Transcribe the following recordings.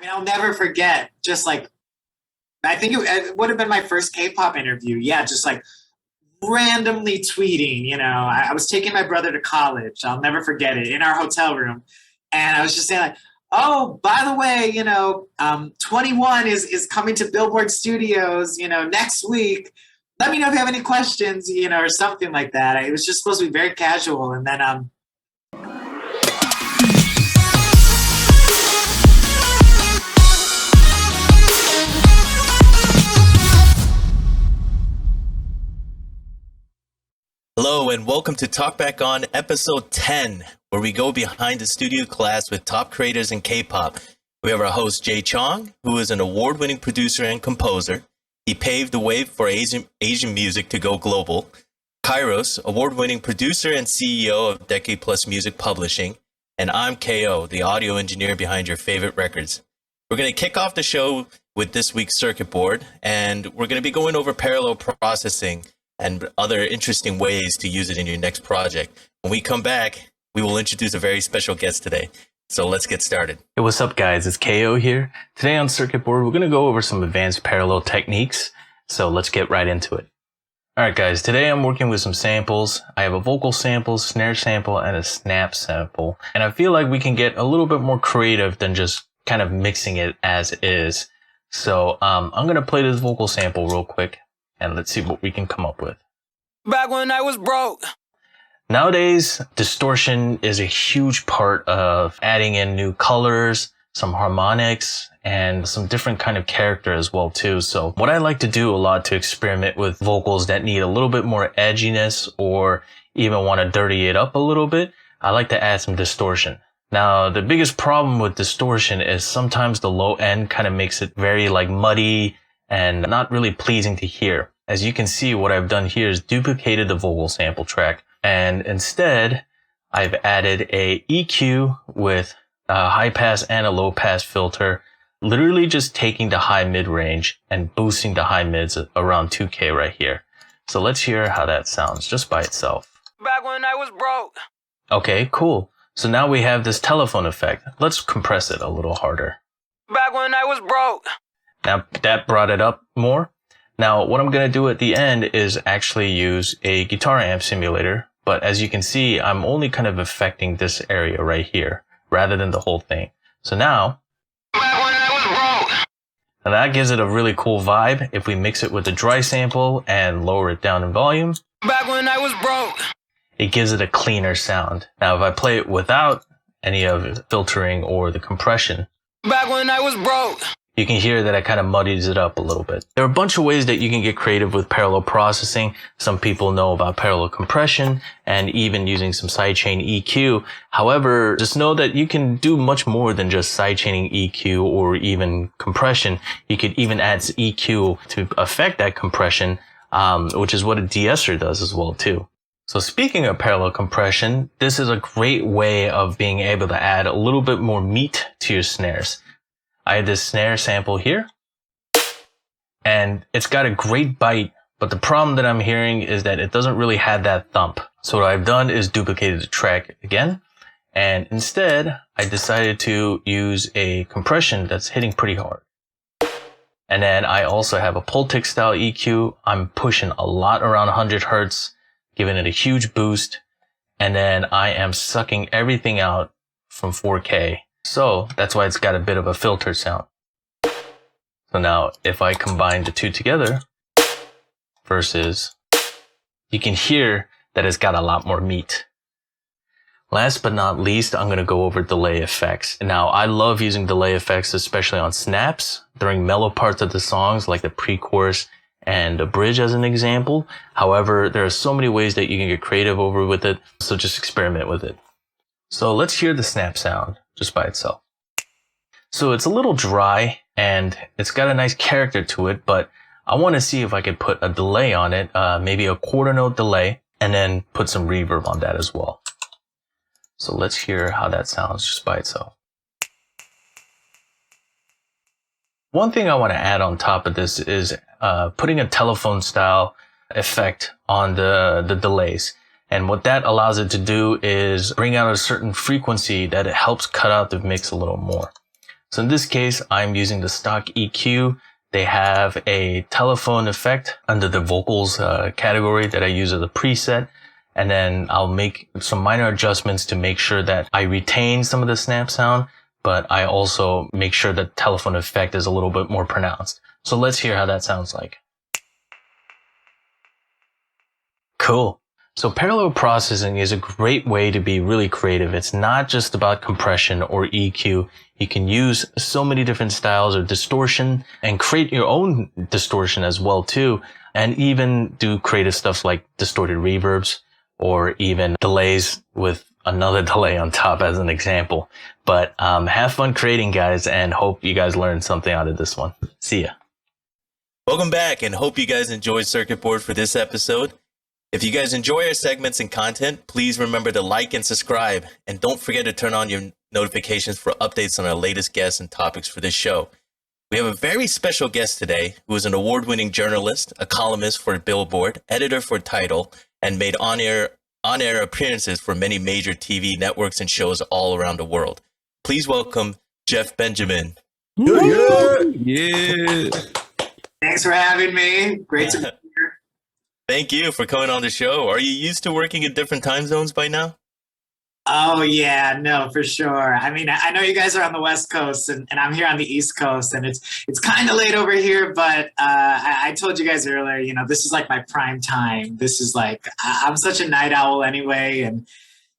mean, I'll never forget, just like, I think it would have been my first K-pop interview. Yeah, just like randomly tweeting, I was taking my brother to college. I'll never forget it, in our hotel room. And I was just saying like, oh, by the way, 21 is coming to Billboard Studios, next week. Let me know if you have any questions, or something like that. It was just supposed to be very casual. And then, Hello and welcome to Talkback on episode 10, where we go behind the studio class with top creators in K-pop. We have our host Jay Chong, who is an award-winning producer and composer. He paved the way for Asian music to go global. KAIROS, award-winning producer and CEO of Decade Plus Music Publishing. And I'm KO, the audio engineer behind your favorite records. We're going to kick off the show with this week's circuit board, and we're going to be going over parallel processing and other interesting ways to use it in your next project. When we come back, we will introduce a very special guest today. So let's get started. Hey, what's up guys? It's KO here. Today on Circuit Board, we're going to go over some advanced parallel techniques. So let's get right into it. Alright guys, today I'm working with some samples. I have a vocal sample, snare sample, and a snap sample. And I feel like we can get a little bit more creative than just kind of mixing it as is. So I'm going to play this vocal sample real quick. And let's see what we can come up with. Back when I was broke. Nowadays, distortion is a huge part of adding in new colors, some harmonics, and some different kind of character as well too. So what I like to do a lot to experiment with vocals that need a little bit more edginess or even want to dirty it up a little bit, I like to add some distortion. Now, the biggest problem with distortion is sometimes the low end kind of makes it very like muddy and not really pleasing to hear. As you can see, what I've done here is duplicated the vocal sample track, and instead I've added a EQ with a high pass and a low pass filter, literally just taking the high mid range and boosting the high mids around 2K right here. So let's hear how that sounds just by itself. Back when I was broke. Okay, cool. So now we have this telephone effect. Let's compress it a little harder. Back when I was broke. Now that brought it up more. Now what I'm going to do at the end is actually use a guitar amp simulator. But as you can see, I'm only kind of affecting this area right here rather than the whole thing. So now, back when I was broke. And that gives it a really cool vibe. If we mix it with a dry sample and lower it down in volume, back when I was broke, it gives it a cleaner sound. Now if I play it without any of the filtering or the compression, back when I was broke, you can hear that it kind of muddies it up a little bit. There are a bunch of ways that you can get creative with parallel processing. Some people know about parallel compression and even using some sidechain EQ. However, just know that you can do much more than just sidechaining EQ or even compression. You could even add EQ to affect that compression, which is what a de-esser does as well too. So speaking of parallel compression, this is a great way of being able to add a little bit more meat to your snares. I have this snare sample here, and it's got a great bite, but the problem that I'm hearing is that it doesn't really have that thump. So what I've done is duplicated the track again, and instead I decided to use a compression that's hitting pretty hard. And then I also have a Pultic style EQ. I'm pushing a lot around 100 Hertz, giving it a huge boost, and then I am sucking everything out from 4K. So that's why it's got a bit of a filter sound. So now if I combine the two together versus, you can hear that it's got a lot more meat. Last but not least, I'm going to go over delay effects. Now I love using delay effects, especially on snaps during mellow parts of the songs like the pre-chorus and the bridge as an example. However, there are so many ways that you can get creative over with it. So just experiment with it. So let's hear the snap sound just by itself. So it's a little dry and it's got a nice character to it, but I want to see if I could put a delay on it, maybe a quarter note delay, and then put some reverb on that as well. So let's hear how that sounds just by itself. One thing I want to add on top of this is putting a telephone style effect on the delays. And what that allows it to do is bring out a certain frequency that it helps cut out the mix a little more. So in this case, I'm using the stock EQ. They have a telephone effect under the vocals category that I use as a preset. And then I'll make some minor adjustments to make sure that I retain some of the snap sound, but I also make sure that telephone effect is a little bit more pronounced. So let's hear how that sounds like. Cool. So parallel processing is a great way to be really creative. It's not just about compression or EQ. You can use so many different styles of distortion and create your own distortion as well too. And even do creative stuff like distorted reverbs or even delays with another delay on top as an example. But have fun creating, guys, and hope you guys learned something out of this one. See ya. Welcome back, and hope you guys enjoyed Circuit Board for this episode. If you guys enjoy our segments and content, please remember to like and subscribe, and don't forget to turn on your notifications for updates on our latest guests and topics for this show. We have a very special guest today who is an award-winning journalist, a columnist for Billboard, editor for Tidal, and made on-air appearances for many major TV networks and shows all around the world. Please welcome Jeff Benjamin. Yeah. Thanks for having me. Great to be here. Thank you for coming on the show. Are you used to working in different time zones by now? Oh, yeah, no, for sure. I mean, I know you guys are on the West Coast and I'm here on the East Coast, and it's kind of late over here, but I told you guys earlier, you know, this is like my prime time. This is like, I'm such a night owl anyway, and,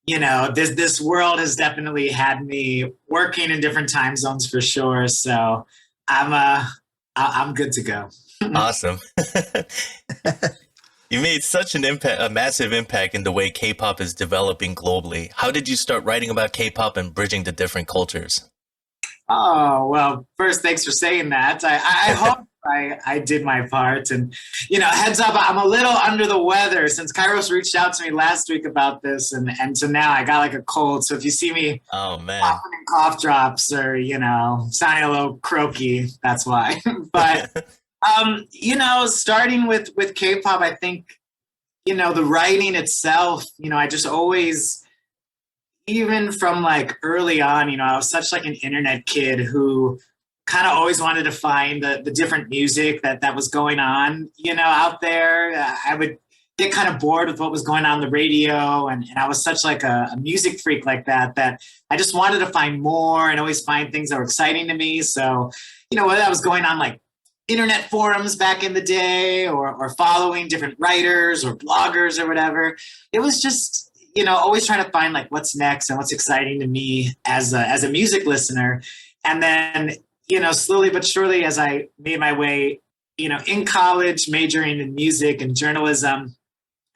you know, this world has definitely had me working in different time zones for sure, so I'm good to go. Awesome. You made such an impact, a massive impact in the way K-pop is developing globally. How did you start writing about K-pop and bridging the different cultures? Oh, well, first, thanks for saying that. I hope I did my part. And, you know, heads up, I'm a little under the weather since Kairos reached out to me last week about this. And so now I got like a cold. So if you see me coughing and cough drops or, you know, sounding a little croaky, that's why. But you know, starting with K-pop, I think, you know, the writing itself, you know, I just always, even from like early on, you know, I was such like an internet kid who kind of always wanted to find the different music that was going on, you know, out there. I would get kind of bored with what was going on the radio, and I was such like a music freak like that I just wanted to find more and always find things that were exciting to me. So, you know, whether that was going on like internet forums back in the day or following different writers or bloggers or whatever, it was just, you know, always trying to find like what's next and what's exciting to me as a music listener. And then, you know, slowly but surely as I made my way, you know, in college, majoring in music and journalism,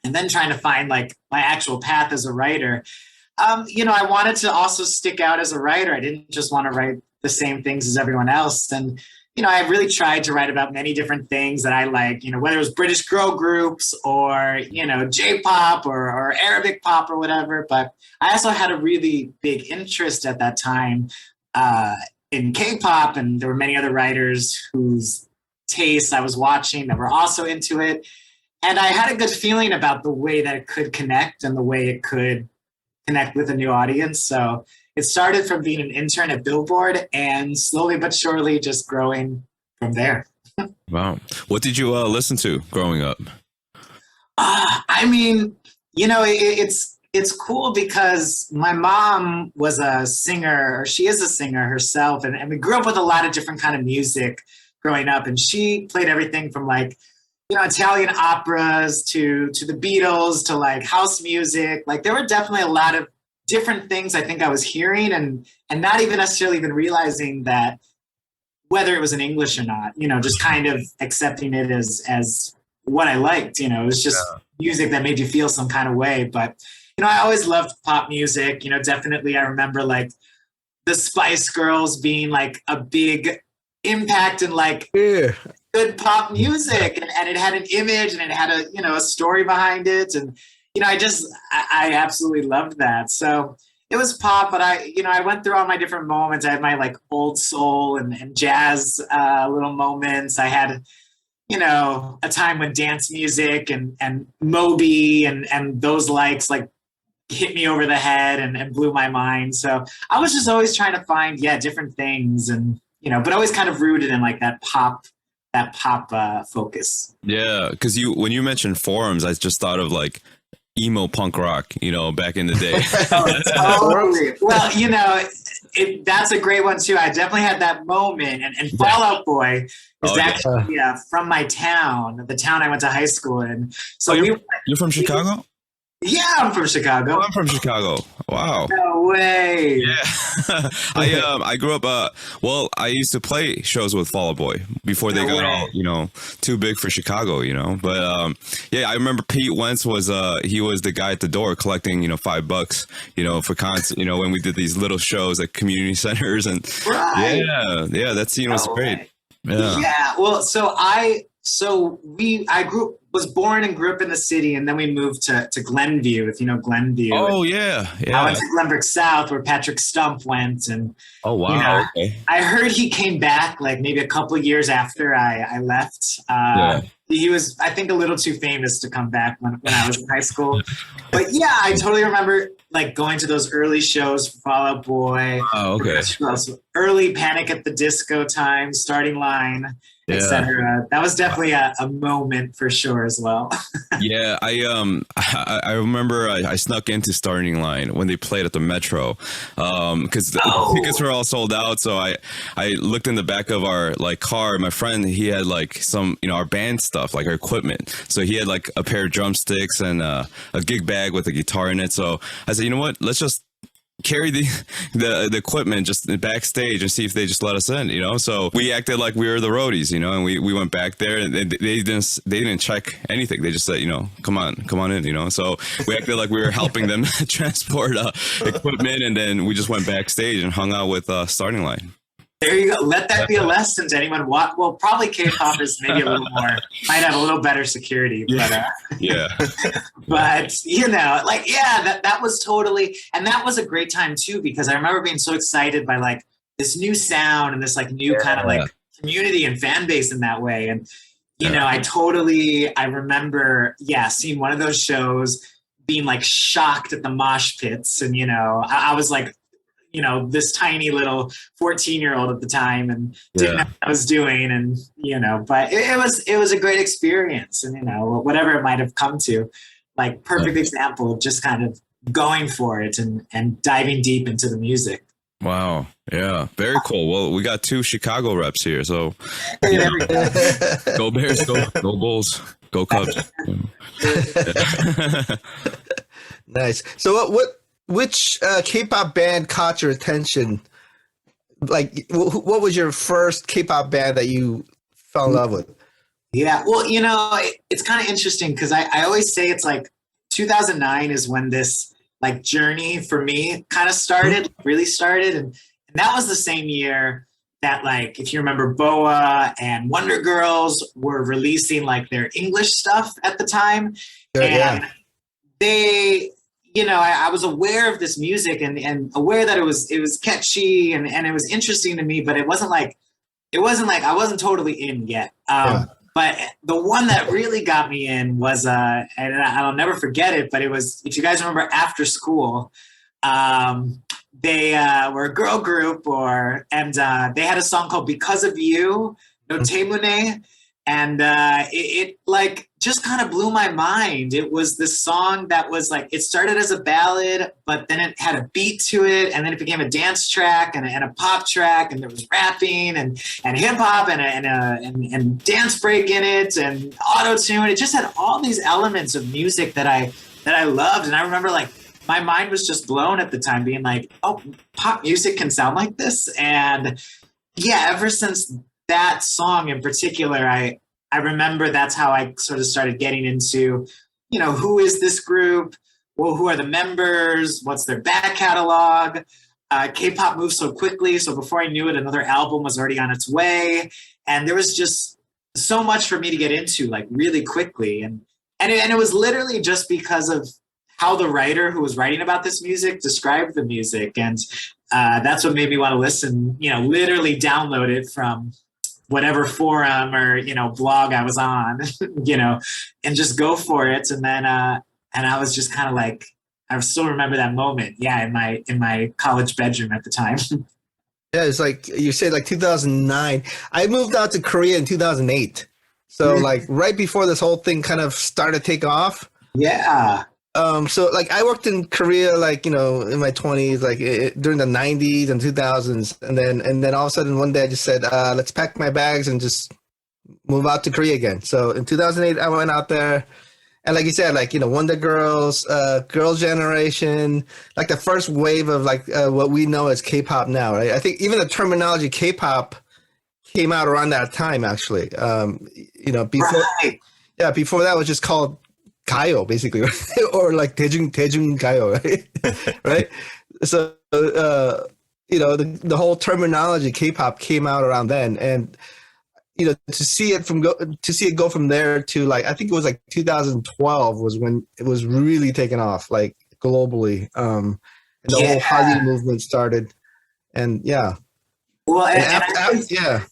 and then trying to find like my actual path as a writer, you know, I wanted to also stick out as a writer. I didn't just want to write the same things as everyone else. And you know, I really tried to write about many different things that I like, you know, whether it was British girl groups or, you know, J-pop or Arabic pop or whatever. But I also had a really big interest at that time in K-pop, and there were many other writers whose tastes I was watching that were also into it. And I had a good feeling about the way that it could connect and the way it could connect with a new audience. So it started from being an intern at Billboard and slowly but surely just growing from there. Wow. What did you listen to growing up? I mean, you know, it's cool because my mom was a singer, or she is a singer herself. And we grew up with a lot of different kind of music growing up. And she played everything from like, you know, Italian operas to the Beatles to like house music. Like there were definitely a lot of different things I think I was hearing and not even necessarily even realizing that whether it was in English or not, you know, just kind of accepting it as what I liked, you know, it was just music that made you feel some kind of way. But, you know, I always loved pop music, you know, definitely I remember like the Spice Girls being like a big impact in like good pop music, and it had an image and it had a, you know, a story behind it. And, you know, I absolutely loved that. So it was pop, but I went through all my different moments. I had my like old soul and jazz little moments. I had, you know, a time when dance music and Moby and those likes like hit me over the head and blew my mind. So I was just always trying to find, different things, and, but always kind of rooted in like that pop focus. Yeah, because when you mentioned forums, I just thought of like emo punk rock, back in the day. Totally. Well, that's a great one too. I definitely had that moment, and Fall Out Boy is actually from my town, the town I went to high school in. So you're from Chicago? Yeah, I'm from Chicago. Oh, I'm from Chicago. Wow. No way. Yeah. I grew up, I used to play shows with Fall Out Boy before they got all, too big for Chicago, But, I remember Pete Wentz he was the guy at the door collecting, $5, for concert, when we did these little shows at community centers, and yeah, that scene was great. Yeah. Well, I was born and grew up in the city, and then we moved to Glenview, if you know Glenview. Oh, yeah. I went to Glenbrook South, where Patrick Stump went. And oh, wow. Okay. I heard he came back like maybe a couple of years after I left. He was, I think, a little too famous to come back when I was in high school. But yeah, I totally remember like going to those early shows for Fall Out Boy. Oh, okay. Early Panic at the Disco time, Starting Line, etc. That was definitely a moment for sure as well. Yeah, I remember I snuck into Starting Line when they played at the Metro, because the tickets were all sold out. So I looked in the back of our like car. My friend, he had like some our band stuff, like our equipment. So he had like a pair of drumsticks and a gig bag with a guitar in it. So I said, you know what, let's just carry the equipment just backstage and see if they just let us in, So we acted like we were the roadies, and we went back there, and they didn't check anything. They just said, come on in, So we acted like we were helping them transport equipment, and then we just went backstage and hung out with Starting Line. There you go. Let that be a lesson to anyone. Well, probably K-pop is maybe a little more, might have a little better security, but but that was totally, and that was a great time too, because I remember being so excited by like this new sound and this like new kind of like community and fan base in that way. And I remember seeing one of those shows, being like shocked at the mosh pits, and I was like, this tiny little 14-year-old at the time, and didn't know what I was doing, and but it was a great experience, and whatever it might have come to, like perfect example of just kind of going for it and diving deep into the music. Wow. Yeah. Very cool. Well, we got 2 Chicago reps here, so go Bears, go Bulls, go Cubs. Nice. So which K-pop band caught your attention? Like, what was your first K-pop band that you fell in love with? Yeah, well, it's kind of interesting, because I always say it's like 2009 is when this like journey for me kind of started, really started. And that was the same year that, like, if you remember, BoA and Wonder Girls were releasing like their English stuff at the time. They... I was aware of this music and aware that it was catchy and it was interesting to me, but it wasn't like I wasn't totally in yet. But the one that really got me in was, and I'll never forget it, but it was, if you guys remember, After School. They were a girl group, and they had a song called Because of You, No Temune. And it like just kind of blew my mind. It was this song that was like, it started as a ballad, but then it had a beat to it, and then it became a dance track and a pop track, and there was rapping and hip hop and dance break in it and auto tune. It just had all these elements of music that I loved, and I remember like my mind was just blown at the time, being like, oh, pop music can sound like this. And yeah, ever since that song in particular, I remember that's how I sort of started getting into, who is this group? Well, who are the members? What's their back catalog? K-pop moves so quickly. So before I knew it, another album was already on its way. And there was just so much for me to get into, like, really quickly. And it was literally just because of how the writer who was writing about this music described the music. And that's what made me want to listen, literally download it from whatever forum or, blog I was on, and just go for it. And then, and I was just kind of like, I still remember that moment. Yeah, in my college bedroom at the time. Yeah, it's like you said, like 2009. I moved out to Korea in 2008. So like right before this whole thing kind of started to take off. Yeah. So like I worked in Korea, like, you know, in my 20s, like during the 90s and 2000s. And then all of a sudden one day I just said, let's pack my bags and just move out to Korea again. So in 2008, I went out there. And like you said, like, you know, Wonder Girls, Girls' Generation, like the first wave of like what we know as K-pop now, right? I think even the terminology K-pop came out around that time, actually. You know, before, yeah, before that was just called Gayo, basically, or like Daejung Gayo, right? Right? So, you know, the whole terminology K-pop came out around then, and you know, to see it go from there to like, I think it was like 2012 was when it was really taken off, like globally. And the whole Hallyu movement started. And yeah. Well, yeah.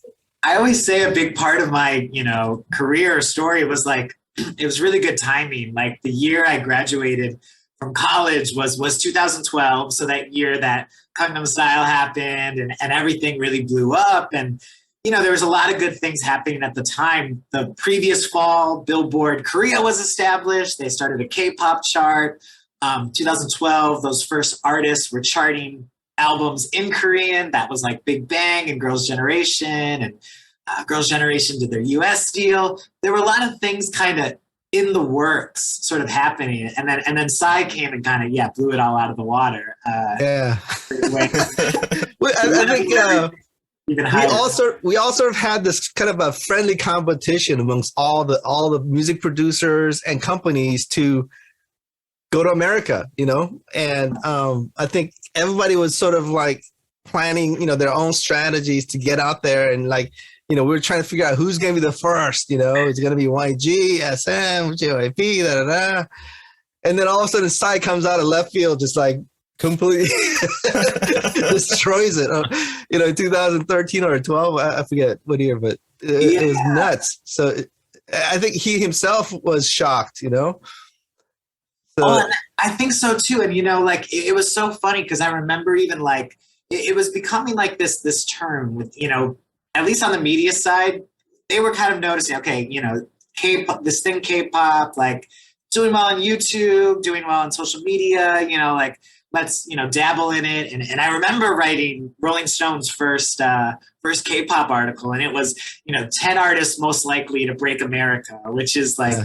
I always say a big part of my, you know, career or story was like, it was really good timing. Like the year I graduated from college was 2012. So that year that Gangnam Style happened and everything really blew up. And you know, there was a lot of good things happening at the time. The previous fall, Billboard Korea was established. They started a K-pop chart. 2012, those first artists were charting albums in Korean. That was like Big Bang and Girls' Generation. And Girls' Generation did their US deal. There were a lot of things kind of in the works sort of happening. And then Psy came and kind of, blew it all out of the water. Yeah. Well, I think... we all sort of had this kind of a friendly competition amongst all the music producers and companies to go to America, you know, and I think everybody was sort of like planning, you know, their own strategies to get out there, and like, you know, we were trying to figure out who's going to be the first, you know, is it going to be YG, SM, JYP, and then all of a sudden Psy comes out of left field, just like completely destroys it. You know, in 2013 or 12, I forget what year, but it was nuts. So I think he himself was shocked, you know. So, I think so too. And you know, like it was so funny because I remember even like it was becoming like this term with, you know, at least on the media side, they were kind of noticing, okay, you know, K-pop, this thing K-pop, like doing well on YouTube, doing well on social media, you know, like let's, you know, dabble in it. And I remember writing Rolling Stone's first K-pop article, and it was, you know, 10 artists most likely to break America, which is like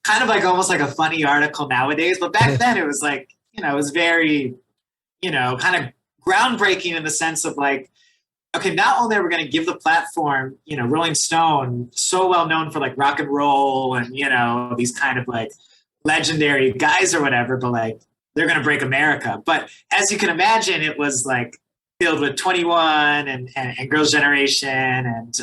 kind of like almost like a funny article nowadays. But back then it was like, you know, it was very, you know, kind of groundbreaking in the sense of like, okay, not only are we going to give the platform, you know, Rolling Stone, so well known for like rock and roll and, you know, these kind of like legendary guys or whatever, but like, they're going to break America. But as you can imagine, it was like filled with 21 and Girls' Generation and,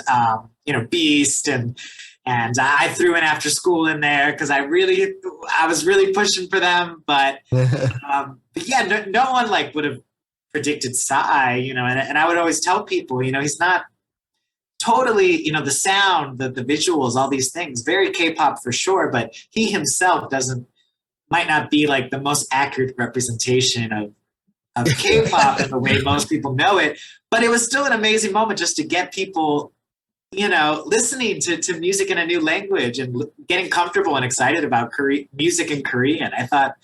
you know, Beast. And I threw in After School in there because I was really pushing for them. But yeah, no one like would have predicted Psy, you know, and I would always tell people, you know, he's not totally, you know, the sound, the visuals, all these things, very K-pop for sure, but he himself might not be like the most accurate representation of K-pop in the way most people know it, but it was still an amazing moment just to get people, you know, listening to music in a new language and getting comfortable and excited about music in Korean. I thought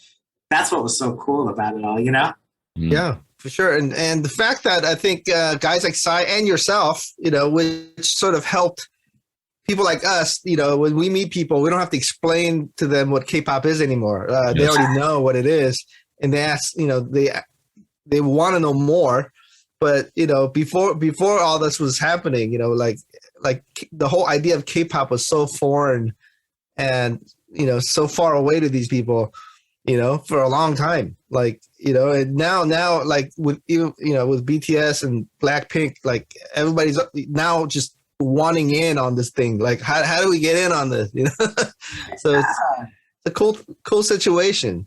that's what was so cool about it all, you know? Yeah, for sure. And the fact that I think guys like Psy and yourself, you know, which sort of helped people like us, you know, when we meet people, we don't have to explain to them what K-pop is anymore. They already know what it is, and they ask, you know, they want to know more. But you know, before all this was happening, you know, like the whole idea of K-pop was so foreign, and you know, so far away to these people, you know, for a long time. Like, you know, and now like with, you know, with BTS and Blackpink, like everybody's now just wanting in on this thing. Like, how do we get in on this? You know, so it's a cool situation.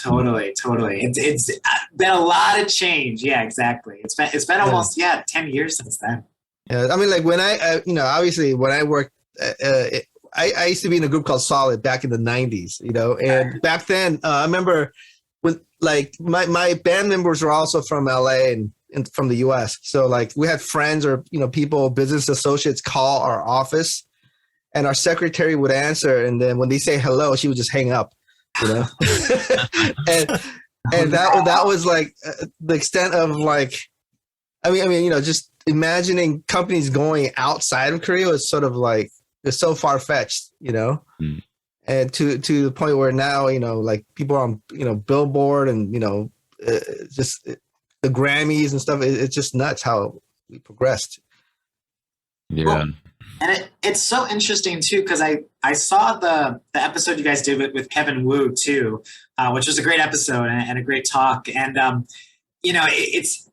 Totally. It's been a lot of change. Yeah, exactly. It's been almost 10 years since then. Yeah, I mean, like when I you know, obviously when I worked, I used to be in a group called Solid back in the 90s. You know, and back then I remember when like my band members were also from LA and from the US. So like we had friends or people, business associates call our office, and our secretary would answer, and then when they say hello, she would just hang up, and that was like the extent of like, I mean, just imagining companies going outside of Korea was sort of like, it's so far fetched, and to the point where now, like people are on, Billboard and, just the Grammys and stuff. It's just nuts how we progressed. Yeah. Well, and it's so interesting too, because I saw the episode you guys did with Kevin Wu too, which was a great episode and a great talk. And, it's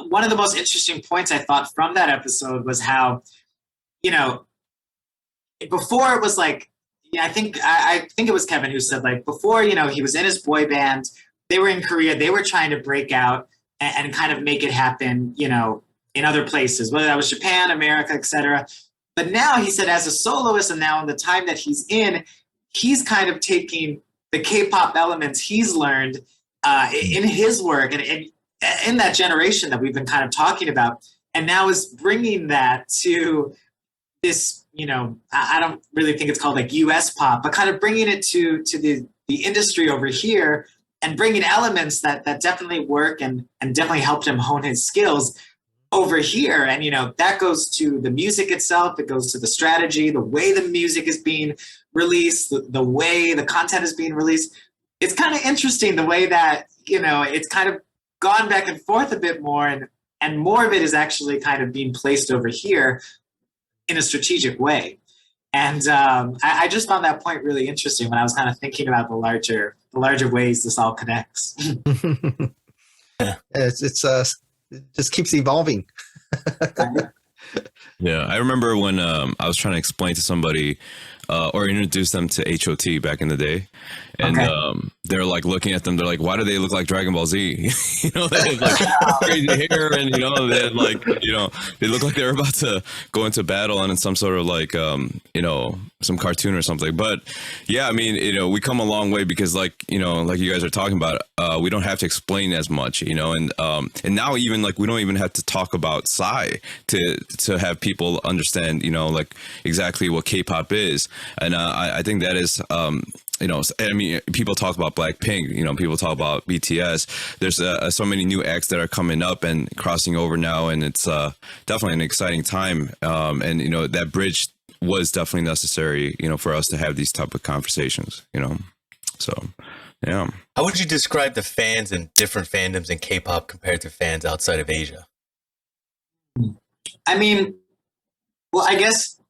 one of the most interesting points I thought from that episode was how, before it was like, I think it was Kevin who said, like, before, he was in his boy band, they were in Korea, they were trying to break out and kind of make it happen, in other places, whether that was Japan, America, etc. But now he said, as a soloist, and now in the time that he's in, he's kind of taking the K-pop elements he's learned in his work and in that generation that we've been kind of talking about, and now is bringing that to this, I don't really think it's called like US pop, but kind of bringing it to the industry over here and bringing elements that definitely work and definitely helped him hone his skills over here. And, that goes to the music itself. It goes to the strategy, the way the music is being released, the way the content is being released. It's kind of interesting the way that, it's kind of gone back and forth a bit more, and more of it is actually kind of being placed over here in a strategic way. And I just found that point really interesting when I was kind of thinking about the larger ways this all connects. It just keeps evolving. Yeah, I remember when I was trying to explain to somebody or introduce them to HOT back in the day, and they're like looking at them. They're like, "Why do they look like Dragon Ball Z?" They have like crazy hair, and they had like they look like they're about to go into battle and in some sort of like some cartoon or something. But yeah, I mean, we come a long way because like like you guys are talking about, we don't have to explain as much, and now even like we don't even have to talk about Psy to have people understand, like exactly what K-pop is. And I think that is, I mean, people talk about Blackpink, people talk about BTS. There's so many new acts that are coming up and crossing over now, and it's definitely an exciting time. And that bridge was definitely necessary, for us to have these type of conversations, So, yeah. How would you describe the fans in different fandoms in K-pop compared to fans outside of Asia? I mean, well, I guess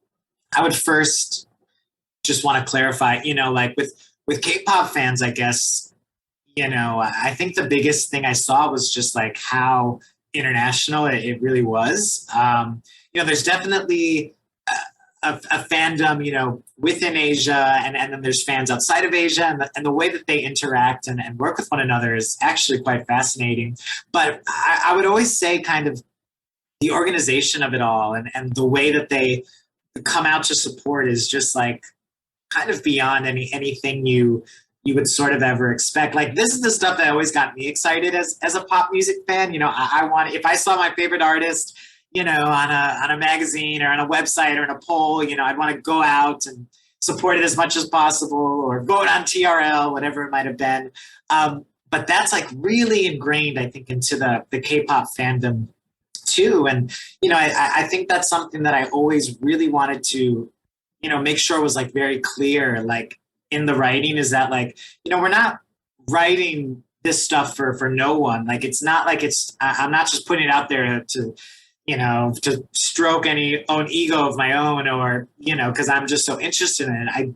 I would first just want to clarify, like with K-pop fans, I guess, I think the biggest thing I saw was just like how international it really was. There's definitely a fandom, within Asia, and then there's fans outside of Asia, and the way that they interact and work with one another is actually quite fascinating. But I would always say kind of the organization of it all and the way that they come out to support is just like kind of beyond anything you would sort of ever expect. Like, this is the stuff that always got me excited as a pop music fan. I want, if I saw my favorite artist, on a magazine or on a website or in a poll, I'd want to go out and support it as much as possible or vote on TRL, whatever it might have been. But that's like really ingrained, I think, into the K-pop fandom too. And, I think that's something that I always really wanted to, make sure was like very clear, like in the writing, is that like, we're not writing this stuff for no one. Like, it's not like I'm not just putting it out there to stroke any own ego of my own or, because I'm just so interested in it. I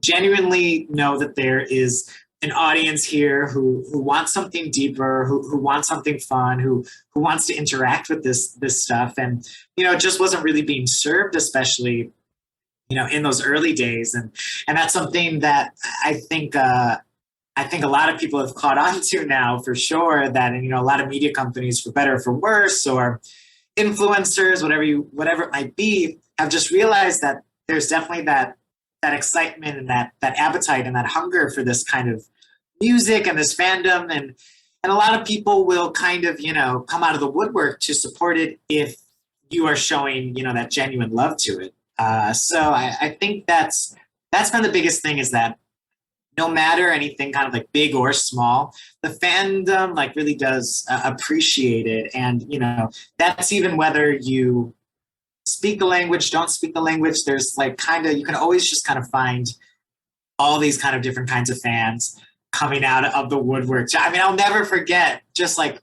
genuinely know that there is an audience here who wants something deeper, who wants something fun, who wants to interact with this stuff. And, it just wasn't really being served, especially, in those early days. And that's something that I think a lot of people have caught on to now for sure, that, and, a lot of media companies, for better or for worse, or influencers, whatever it might be, have just realized that there's definitely that excitement and that appetite and that hunger for this kind of music and this fandom, and a lot of people will kind of, come out of the woodwork to support it if you are showing, that genuine love to it. So I think that's been the biggest thing, is that no matter anything kind of like big or small, the fandom like really does appreciate it. And, that's even whether you speak the language, don't speak the language. There's like you can always just kind of find all these kind of different kinds of fans coming out of the woodwork. I mean, I'll never forget, just like,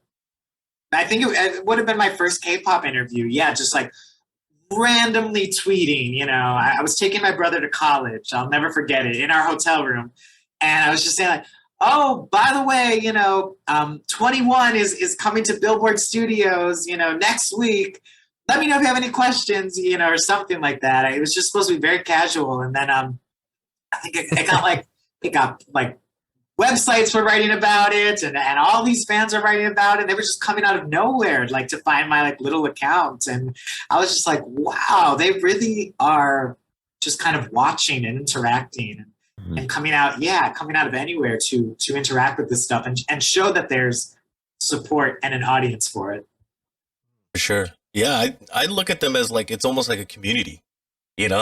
I think it would have been my first K-pop interview. Yeah, just like randomly tweeting, I was taking my brother to college. I'll never forget it, in our hotel room. And I was just saying like, oh, by the way, 21 is coming to Billboard Studios, next week. Let me know if you have any questions, or something like that. It was just supposed to be very casual. And then I think it got like websites were writing about it, and all these fans are writing about it. They were just coming out of nowhere, like, to find my like little account. And I was just like, wow, they really are just kind of watching and interacting and coming out of anywhere to interact with this stuff and show that there's support and an audience for it. For sure. Yeah, I look at them as like, it's almost like a community, and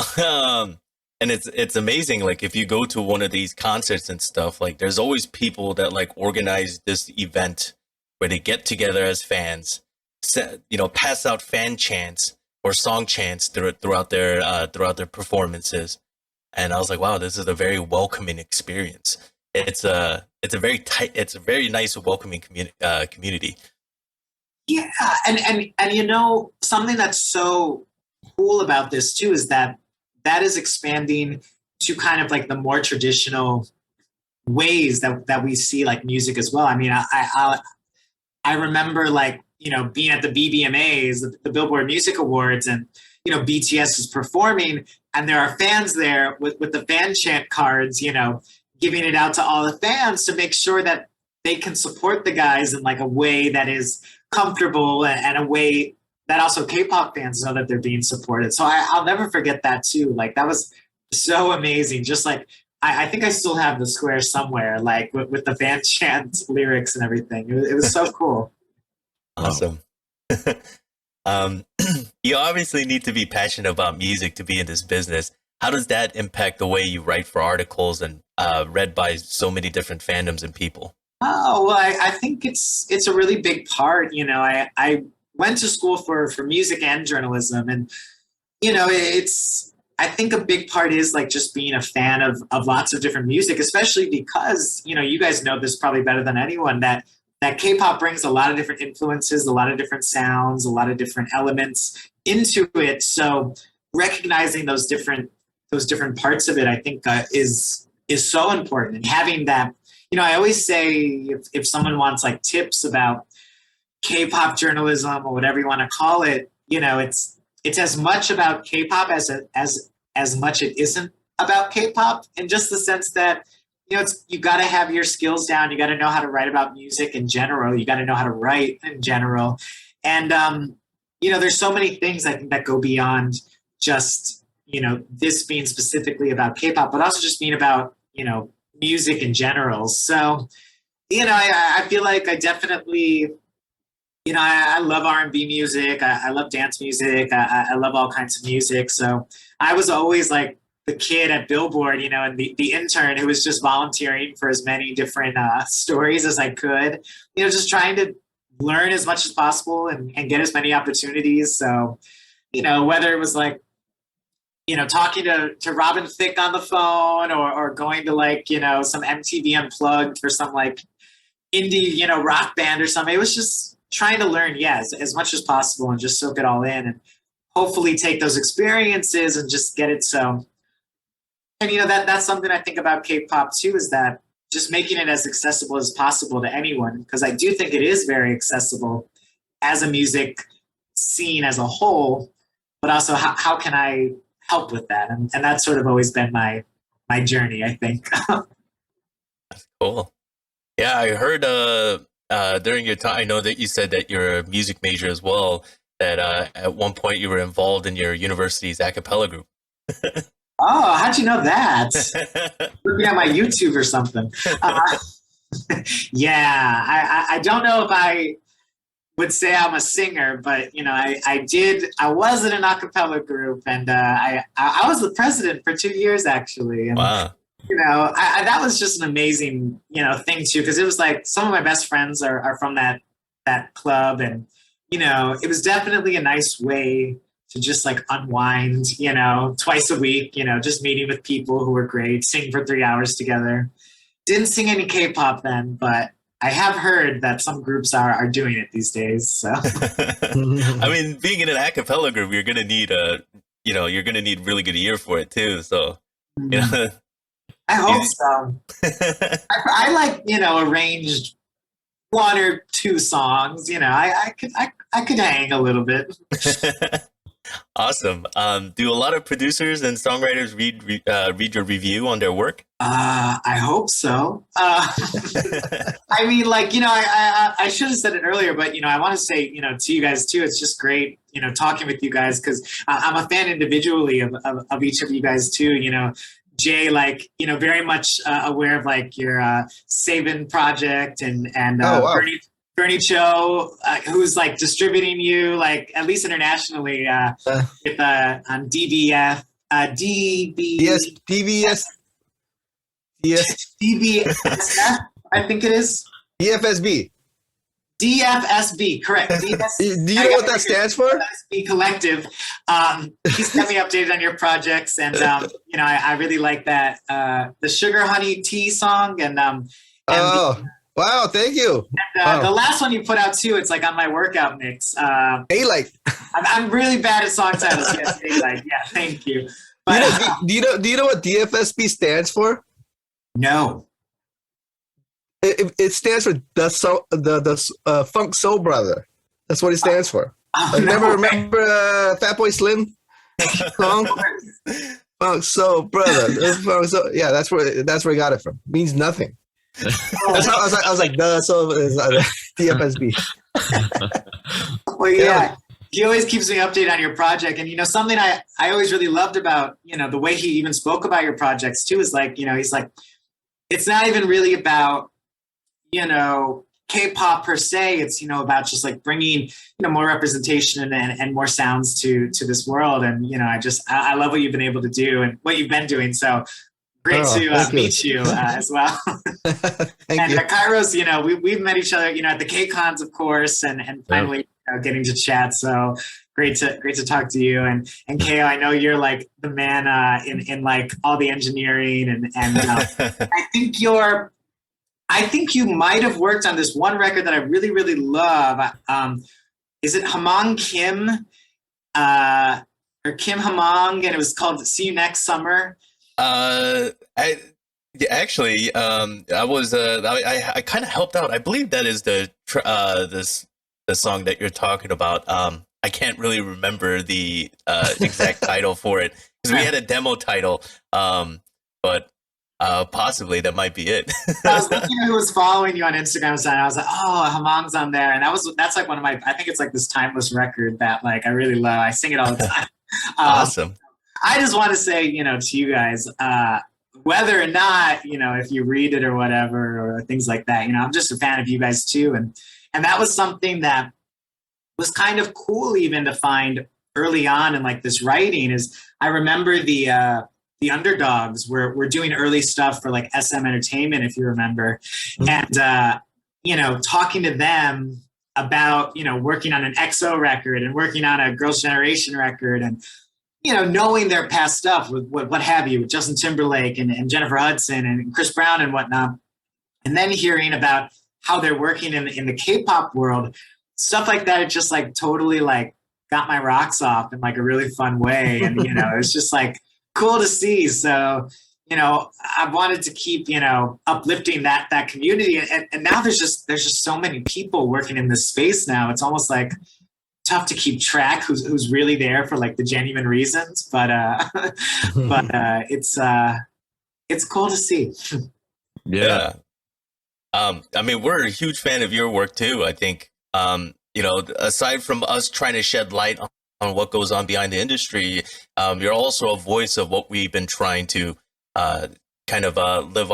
it's amazing. Like, if you go to one of these concerts and stuff, like, there's always people that like organize this event where they get together as fans, pass out fan chants or song chants throughout their performances. And I was like, wow, this is a very welcoming experience. It's a very nice, welcoming community. Yeah, and something that's so cool about this too is that is expanding to kind of like the more traditional ways that we see like music as well. I mean, I remember like, being at the BBMAs, the Billboard Music Awards, and BTS is performing, and there are fans there with the fan chant cards, giving it out to all the fans to make sure that they can support the guys in like a way that is comfortable and a way that also K-pop fans know that they're being supported. So I'll never forget that too. Like, that was so amazing. Just like, I think I still have the square somewhere, like with the fan chant lyrics and everything. It was so cool. Awesome. You obviously need to be passionate about music to be in this business. How does that impact the way you write for articles and read by so many different fandoms and people? Oh, well, I think it's a really big part. I went to school for music and journalism, and I think a big part is like just being a fan of lots of different music, especially because you guys know this probably better than anyone, that K-pop brings a lot of different influences, a lot of different sounds, a lot of different elements into it. So recognizing those different parts of it, I think is so important. And having that, I always say, if someone wants like tips about K-pop journalism or whatever you want to call it, it's as much about K-pop as much it isn't about K-pop, in just the sense that you got to have your skills down. You got to know how to write about music in general. You got to know how to write in general. And, there's so many things I think that go beyond just, this being specifically about K-pop, but also just being about, music in general. So, I feel like I definitely, I love R&B music. I love dance music. I love all kinds of music. So I was always like the kid at Billboard, and the intern who was just volunteering for as many different stories as I could, just trying to learn as much as possible and get as many opportunities. So, whether it was like, talking to Robin Thicke on the phone or going to like, some MTV Unplugged for some like indie, rock band or something. It was just trying to learn, as much as possible and just soak it all in and hopefully take those experiences and just get it so. And, that's something I think about K-pop too, is that just making it as accessible as possible to anyone, because I do think it is very accessible as a music scene as a whole, but also how can I help with that? And that's sort of always been my journey, I think. That's cool. Yeah, I heard during your time, I know that you said that you're a music major as well, that at one point you were involved in your university's a cappella group. Oh, how'd you know that? Looking at my YouTube or something. Yeah, I don't know if I would say I'm a singer, but I was in an a cappella group, and I was the president for 2 years actually, and Wow. that was just an amazing thing too, because it was like some of my best friends are from that club, and it was definitely a nice way to just like unwind, twice a week, just meeting with people who were great, sing for 3 hours together. Didn't sing any K-pop then, but I have heard that some groups are doing it these days. So I mean, being in an a cappella group, you're gonna need you're gonna need really good ear for it too. So, I hope so. I like arranged one or two songs. I could hang a little bit. Awesome. Do a lot of producers and songwriters read your review on their work? I hope so. I mean, I should have said it earlier, but I want to say, to you guys too. It's just great, talking with you guys, because I'm a fan individually of each of you guys too. Jay, very much aware of your Sabin project, and Oh, wow. Bernie Cho, who's distributing you at least internationally with on DBF, DBS, DBSF, I think it is. DFSB. DFSB, correct. Do you know what that stands for? DFSB Collective. Please keep me updated on your projects, and I really like that the Sugar Honey Tea song, and wow, thank you. the last one you put out too. It's on my workout mix. A-Light. I'm really bad at song titles. Yes, A-Light. Yeah, thank you. But Do you know what DFSB stands for? no. It stands for the Funk Soul Brother. That's what it stands for. Remember Fatboy Slim song? Funk Soul Brother. Funk Soul. Yeah, that's where I got it from. It means nothing. That's how I was like DFSB. Well, yeah. He always keeps me updated on your project, and something I always really loved about the way he even spoke about your projects too is he's like, it's not even really about K-pop per se. It's about just bringing more representation and more sounds to this world, and I love what you've been able to do and what you've been doing. So great to meet you as well. Thank you. Kairos, we've met each other at the K-Cons, of course, and finally getting to chat. So great to talk to you, and Ko, I know you're the man in all the engineering, and I think you might have worked on this one record that I really, really love. Is it Hamong Kim or Kim Hamong? And it was called "See You Next Summer." I was I kind of helped out. I believe that is the song that you're talking about. I can't really remember the exact title for it because we had a demo title, but. Possibly that might be it. I was looking at who was following you on Instagram, and I was like, "Oh, Hamong's on there," and that's one of my. I think it's this timeless record that I really love. I sing it all the time. Awesome. I just want to say, to you guys, whether or not if you read it or whatever or things like that, I'm just a fan of you guys too, and that was something that was kind of cool even to find early on in this writing. Is I remember the Underdogs were doing early stuff for SM Entertainment, if you remember, and talking to them about working on an EXO record and working on a Girls' Generation record, and knowing their past stuff with what have you, with Justin Timberlake and Jennifer Hudson and Chris Brown and whatnot, and then hearing about how they're working in the K-pop world, stuff like that. It just totally got my rocks off in a really fun way, and it's just cool to see. So, I wanted to keep, uplifting that community. And now there's just so many people working in this space now. It's almost tough to keep track who's really there for the genuine reasons. But it's cool to see. Yeah. I mean, we're a huge fan of your work too. I think, aside from us trying to shed light on what goes on behind the industry, you're also a voice of what we've been trying to kind of live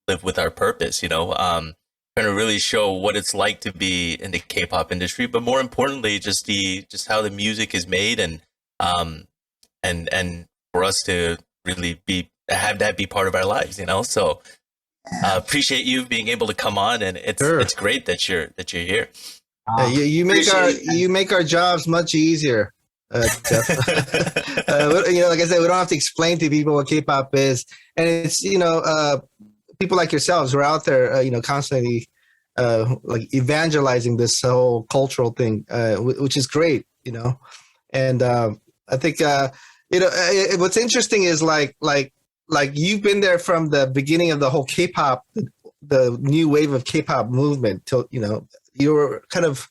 live with our purpose, trying to really show what it's like to be in the K-pop industry, but more importantly, just how the music is made, and for us to really have that be part of our lives, So appreciate you being able to come on, and it's great that you're here. You make our jobs much easier. Jeff. Like I said, we don't have to explain to people what K-pop is, and it's people like yourselves who are out there, constantly like evangelizing this whole cultural thing, which is great, And I think what's interesting is like you've been there from the beginning of the whole K-pop, the new wave of K-pop movement till you were kind of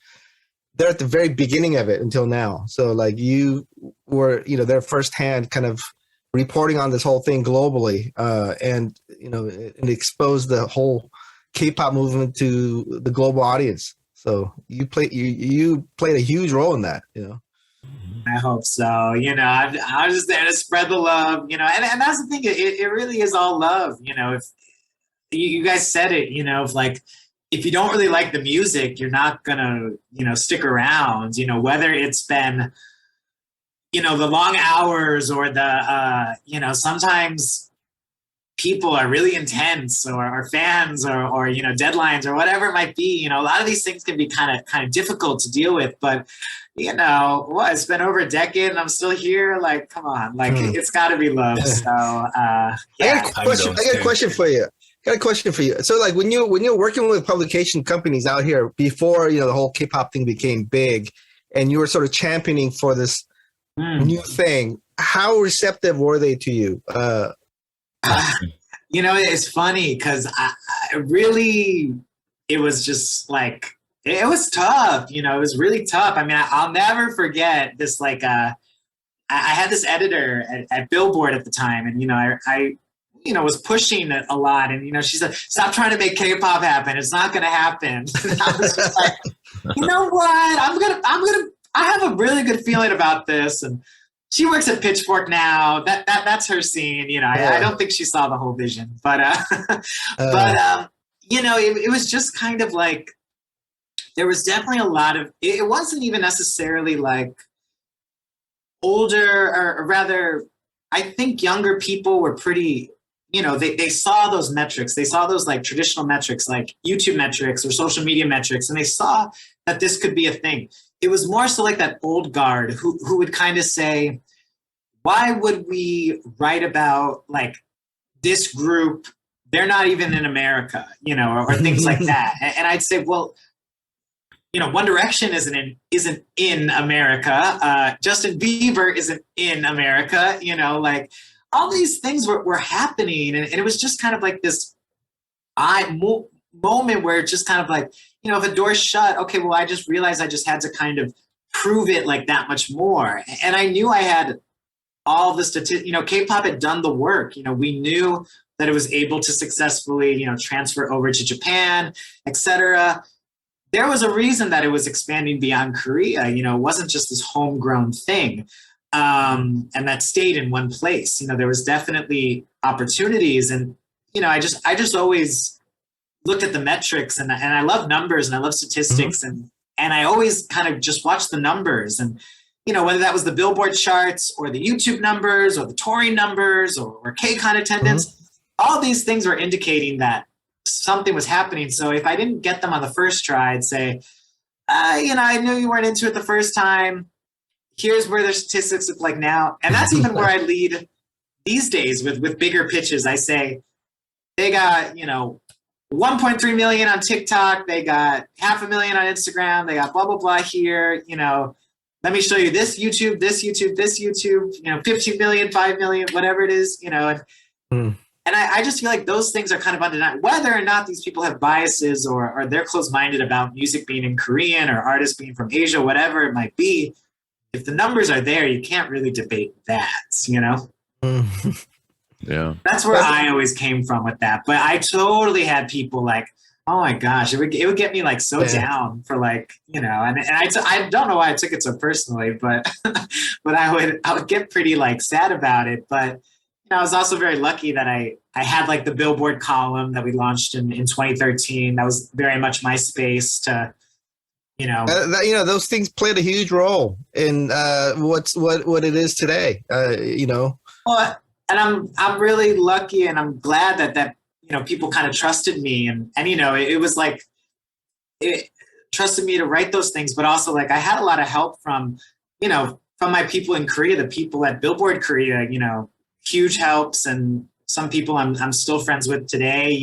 there at the very beginning of it until now. So like you were there firsthand, kind of reporting on this whole thing globally, and and exposed the whole K-pop movement to the global audience. So you played a huge role in that. I hope so. I'm just there to spread the love. And that's the thing. It really is all love. If you guys said it, if you don't really like the music, you're not gonna stick around. Whether it's been the long hours or the sometimes people are really intense or fans or deadlines or whatever it might be. A lot of these things can be kind of difficult to deal with, but it's been over a decade and I'm still here. Like, come on, it's got to be love. So I got a question for you. So like when you're working with publication companies out here before the whole K-pop thing became big, and you were sort of championing for this new thing, how receptive were they to you? It's funny because I really, it was just like, it was tough. It was really tough. I mean, I'll never forget this. Like, I had this editor at Billboard at the time, and I was pushing it a lot, and she said, "Stop trying to make K-pop happen. It's not going to happen." And I was just like, you know what? I have a really good feeling about this. And she works at Pitchfork now. That's her scene. I don't think she saw the whole vision, but it was just kind of like, there was definitely a lot of, it wasn't even necessarily like older, or rather, I think younger people were pretty, they saw those metrics. They saw those like traditional metrics, like YouTube metrics or social media metrics, and they saw that this could be a thing. It was more so like that old guard who would kind of say, why would we write about like this group? They're not even in America, or things like that. And I'd say, well, One Direction isn't in America. Justin Bieber isn't in America. Like all these things were happening, and it was just kind of like this moment where it's just kind of like, if a door's shut, okay, well, I just realized I just had to kind of prove it like that much more. And I knew I had all the statistics. K-pop had done the work. We knew that it was able to successfully, transfer over to Japan, etc. There was a reason that it was expanding beyond Korea. It wasn't just this homegrown thing, and that stayed in one place. There was definitely opportunities, and I just always looked at the metrics, and I love numbers and I love statistics, and I always kind of just watched the numbers, and whether that was the Billboard charts or the YouTube numbers or the touring numbers or KCON attendance, all these things were indicating that something was happening. So if I didn't get them on the first try, I'd say, I knew you weren't into it the first time. Here's where their statistics look like now. And that's even where I lead these days with bigger pitches. I say, they got, 1.3 million on TikTok. They got 500,000 on Instagram. They got blah, blah, blah here. Let me show you this YouTube, 15 million, 5 million, whatever it is, And I just feel like those things are kind of undeniable. Whether or not these people have biases or they're closed-minded about music being in Korean or artists being from Asia, whatever it might be, if the numbers are there, you can't really debate that, Yeah. That's where I always came from with that. But I totally had people like, oh my gosh, it would get me like so down for like, and I don't know why I took it so personally, but but I would get pretty like sad about it. But I was also very lucky that I had like the Billboard column that we launched in 2013. That was very much my space to, those things played a huge role in what it is today. Well, and I'm really lucky, and I'm glad that people kind of trusted me, and it was like it trusted me to write those things, but also like I had a lot of help from my people in Korea, the people at Billboard Korea, huge helps, and some people I'm still friends with today,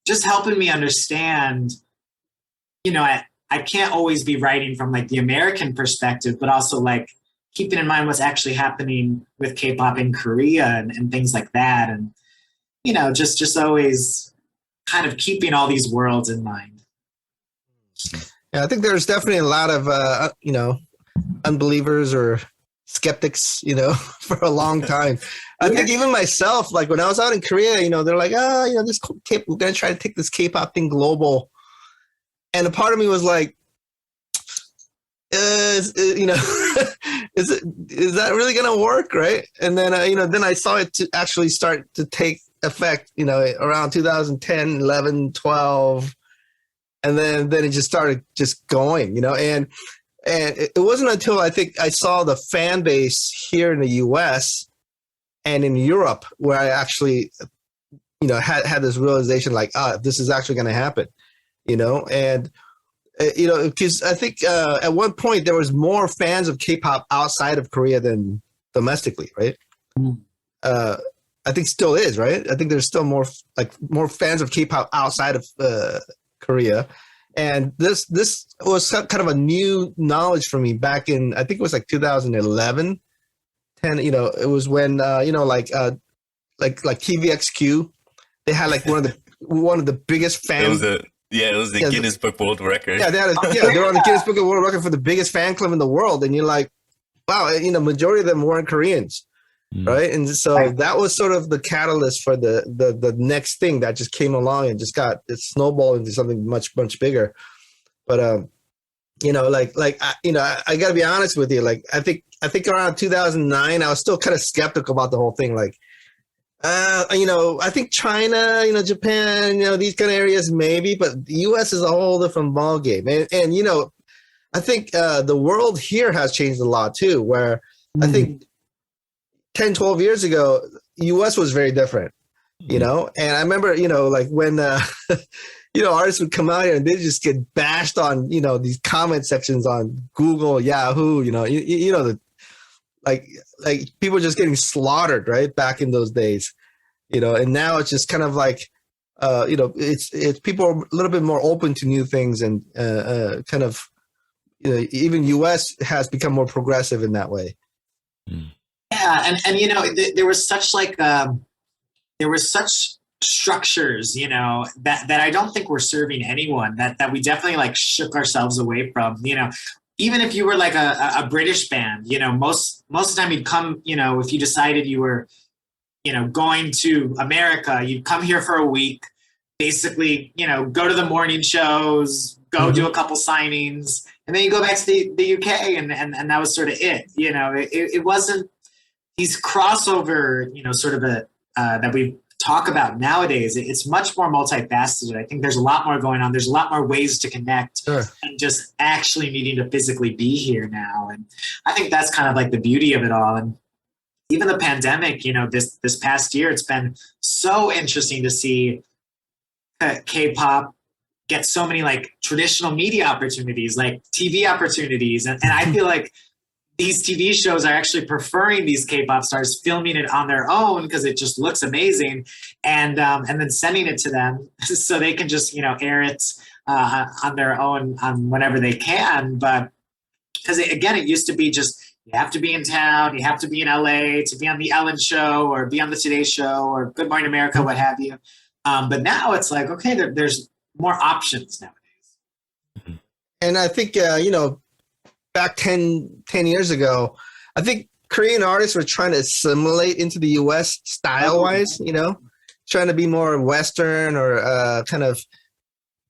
just helping me understand, I can't always be writing from like the American perspective, but also like keeping in mind what's actually happening with K-pop in Korea and things like that. And, just always kind of keeping all these worlds in mind. Yeah, I think there's definitely a lot of, unbelievers or skeptics, for a long time. I think even myself, like when I was out in Korea, they're like, we're going to try to take this K-pop thing global. And a part of me was like, is that really going to work, right? And then then I saw it to actually start to take effect, around 2010, 11, 12, and then it just started just going, and it wasn't until I think I saw the fan base here in the U.S. and in Europe where I actually, had this realization like, this is actually going to happen. And, because I think at one point there was more fans of K-pop outside of Korea than domestically, right? I think still is, right? I think there's still more fans of K-pop outside of Korea. And this was kind of a new knowledge for me back in, I think it was like 2011, 10, it was when, like TVXQ, they had like one of the biggest fans. It was the Guinness Book World Record. Yeah, they were on the Guinness Book of World Record for the biggest fan club in the world. And you're like, wow, majority of them weren't Koreans, right? And so that was sort of the catalyst for the next thing that just came along and just it snowballed into something much, much bigger. But, I got to be honest with you. Like, I think around 2009, I was still kind of skeptical about the whole thing. Like, I think China, Japan, these kind of areas maybe, but the U.S. is a whole different ballgame. And I think the world here has changed a lot too, where I think 10, 12 years ago, U.S. was very different, and I remember, like when, artists would come out here and they just get bashed on, these comment sections on Google, Yahoo, like people just getting slaughtered right back in those days, and now it's just kind of like, it's people are a little bit more open to new things and kind of, even US has become more progressive in that way. Yeah. And there was such such structures, that I don't think were serving anyone, that we definitely like shook ourselves away from, even if you were like a British band, most of the time you'd come, if you decided you were, going to America, you'd come here for a week, basically, go to the morning shows, go do a couple signings, and then you go back to the UK and that was sort of it. It wasn't these crossover, sort of that we talk about nowadays. It's much more multifaceted. I think there's a lot more going on. There's a lot more ways to connect and just actually needing to physically be here now. And I think that's kind of like the beauty of it all. And even the pandemic, this past year, it's been so interesting to see K-pop get so many like traditional media opportunities, like TV opportunities. And I feel like these TV shows are actually preferring these K-pop stars filming it on their own because it just looks amazing, and then sending it to them so they can just air it on their own whenever they can. But because it used to be just you have to be in town, you have to be in LA to be on the Ellen Show or be on the Today Show or Good Morning America, what have you. But now it's like, okay, there's more options nowadays. And I think back 10 years ago, I think Korean artists were trying to assimilate into the US style-wise, trying to be more Western or kind of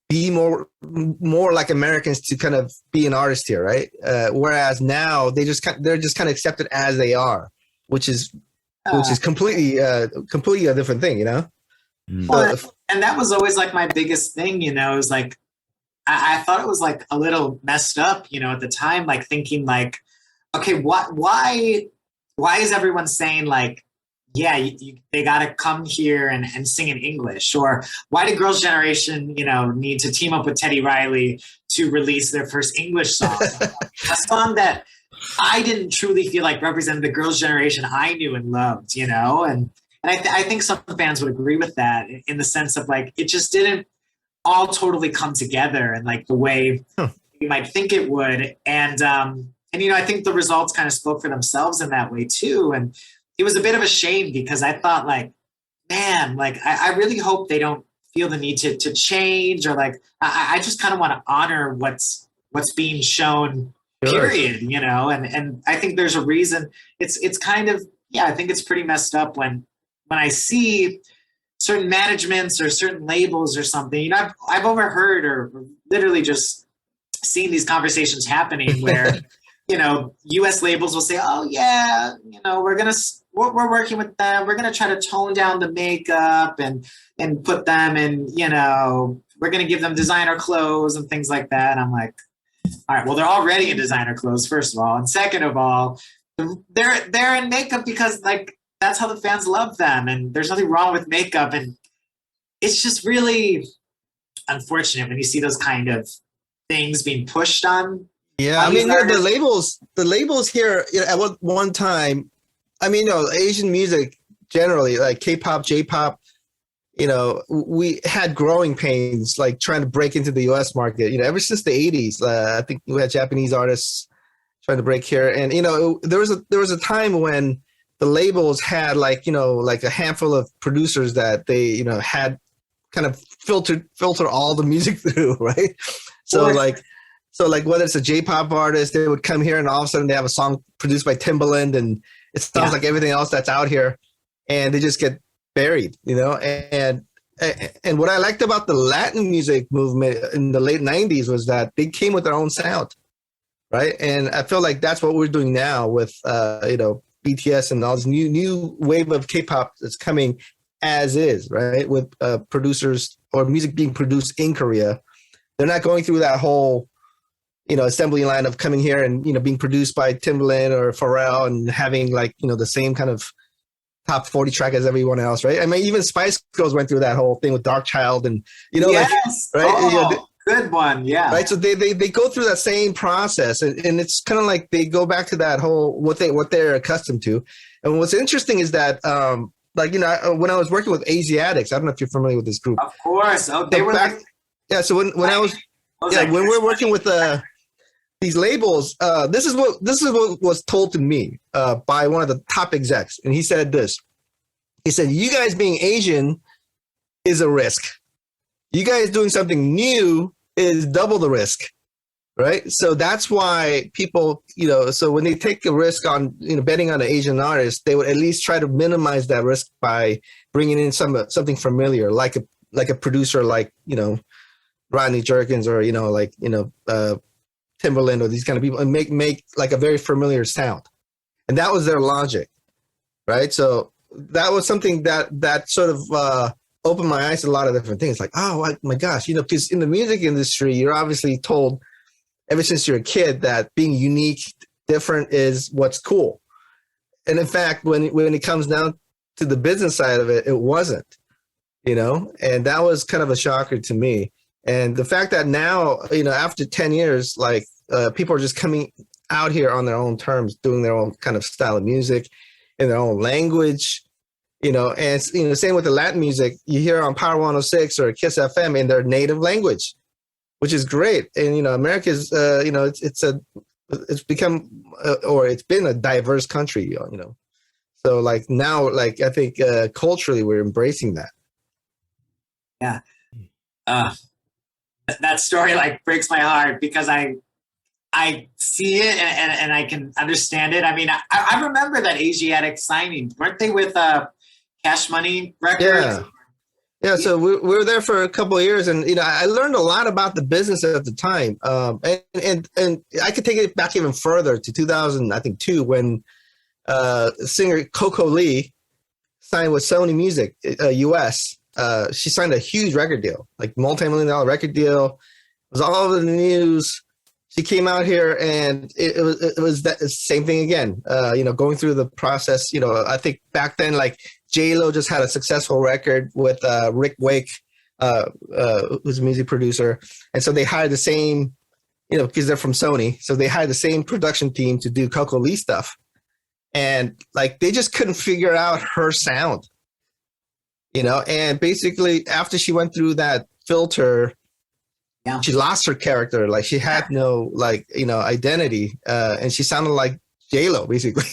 be more like Americans to kind of be an artist here, right? Whereas now they're just kind of accepted as they are, which is which is completely a different thing, you know. Well, and that was always like my biggest thing, you know, is like, I thought it was like a little messed up, you know, at the time, like thinking like, okay, why is everyone saying like, yeah, they got to come here and sing in English? Or why did Girls' Generation, you know, need to team up with Teddy Riley to release their first English song? A song that I didn't truly feel like represented the Girls' Generation I knew and loved, you know? And I think some fans would agree with that in the sense of like, it just didn't all totally come together and like the way you might think it would. And you know, I think the results kind of spoke for themselves in that way too. And it was a bit of a shame because I thought like, man, like I really hope they don't feel the need to change, or like, I just kind of want to honor what's being shown, period, you know? And I think there's a reason it's kind of, yeah, I think it's pretty messed up when I see certain managements or certain labels or something, you know, I've overheard or literally just seen these conversations happening where, you know, US labels will say, oh yeah, you know, we're working with them. We're going to try to tone down the makeup and put them in, you know, we're going to give them designer clothes and things like that. And I'm like, all right, well, they're already in designer clothes, first of all. And second of all, they're in makeup because like, that's how the fans love them, and there's nothing wrong with makeup. And it's just really unfortunate when you see those kind of things being pushed on. Yeah, I mean, the labels here, you know, at one time, I mean, you know, Asian music generally, like K-pop, J-pop, you know, we had growing pains, like trying to break into the U.S. market. You know, ever since the '80s, I think we had Japanese artists trying to break here, and you know, there was a time when the labels had like, you know, like a handful of producers that they, you know, had kind of filter all the music through, right? So like whether it's a J-pop artist, they would come here and all of a sudden they have a song produced by Timbaland and it sounds like everything else that's out here, and they just get buried, you know? And what I liked about the Latin music movement in the late 90s was that they came with their own sound, right? And I feel like that's what we're doing now with, you know, BTS and all this new wave of K-pop that's coming as is, right? With producers or music being produced in Korea. They're not going through that whole, you know, assembly line of coming here and, you know, being produced by Timbaland or Pharrell and having like, you know, the same kind of top 40 track as everyone else, right? I mean, even Spice Girls went through that whole thing with Dark Child and, you know, yes. Like, right? Oh, you know, good one, yeah. Right, so they go through that same process, and it's kind of like they go back to that whole what they're accustomed to. And what's interesting is that, like, you know, when I was working with Asiatics, I don't know if you're familiar with this group. Of course, oh, they were back. Yeah, so when I was when we're working with these labels, this is what was told to me by one of the top execs, and he said this. He said, "You guys being Asian is a risk. You guys doing something new is double the risk, right? So that's why people, you know, so when they take a risk on, you know, betting on an Asian artist, they would at least try to minimize that risk by bringing in something familiar, like a producer, like, you know, Rodney Jerkins or, you know, like, you know, Timbaland or these kind of people, and make like a very familiar sound. And that was their logic, right? So that was something that sort of opened my eyes to a lot of different things. Like, oh my gosh, you know, because in the music industry, you're obviously told ever since you're a kid that being unique, different is what's cool. And in fact, when it comes down to the business side of it, it wasn't, you know, and that was kind of a shocker to me. And the fact that now, you know, after 10 years, like people are just coming out here on their own terms, doing their own kind of style of music in their own language, you know, and, you know, same with the Latin music. You hear on Power 106 or Kiss FM in their native language, which is great. And, you know, America's, you know, it's become, or it's been a diverse country, you know. So like now, like I think culturally we're embracing that. Yeah. That story like breaks my heart because I see it and I can understand it. I mean, I remember that Asiatic signing. Weren't they with Cash Money Records? Yeah. So we were there for a couple of years, and you know, I learned a lot about the business at the time. And I could take it back even further to 2002 when singer Coco Lee signed with Sony Music, US. She signed a huge record deal, like multi-million-dollar record deal. It was all over the news. She came out here, and it was that same thing again. Going through the process. I think back then, like J-Lo just had a successful record with Rick Wake, who's a music producer, and so they hired the same, because they're from Sony, so they hired the same production team to do Coco Lee stuff, and like they just couldn't figure out her sound. And basically after she went through that filter, she lost her character. Like she had no identity, and she sounded like J-Lo basically.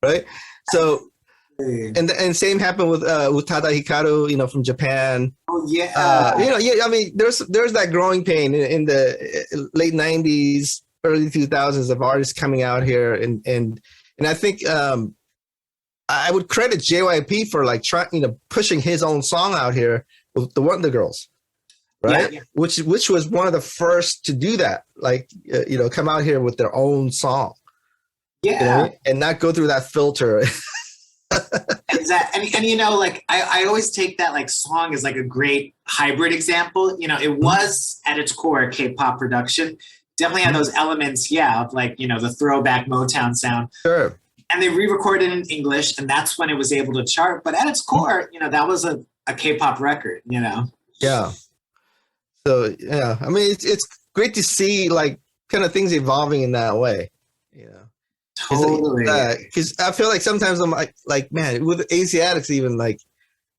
Right. So, and same happened with Utada Hikaru, from Japan. Oh yeah. I mean, there's that growing pain in the late 90s, early 2000s of artists coming out here, and I think I would credit JYP for like pushing his own song out here with the Wonder Girls, right? Yeah. Which was one of the first to do that, like come out here with their own song, and not go through that filter. Exactly. And like I always take that like song as like a great hybrid example. It was at its core a K-pop production. Definitely had those elements, of like the throwback Motown sound. Sure. And they re-recorded in English, and that's when it was able to chart. But at its core, that was a K-pop record, Yeah. So yeah, I mean it's great to see like kind of things evolving in that way, Totally. Because I feel like sometimes I'm like, man, with Asiatics even, like,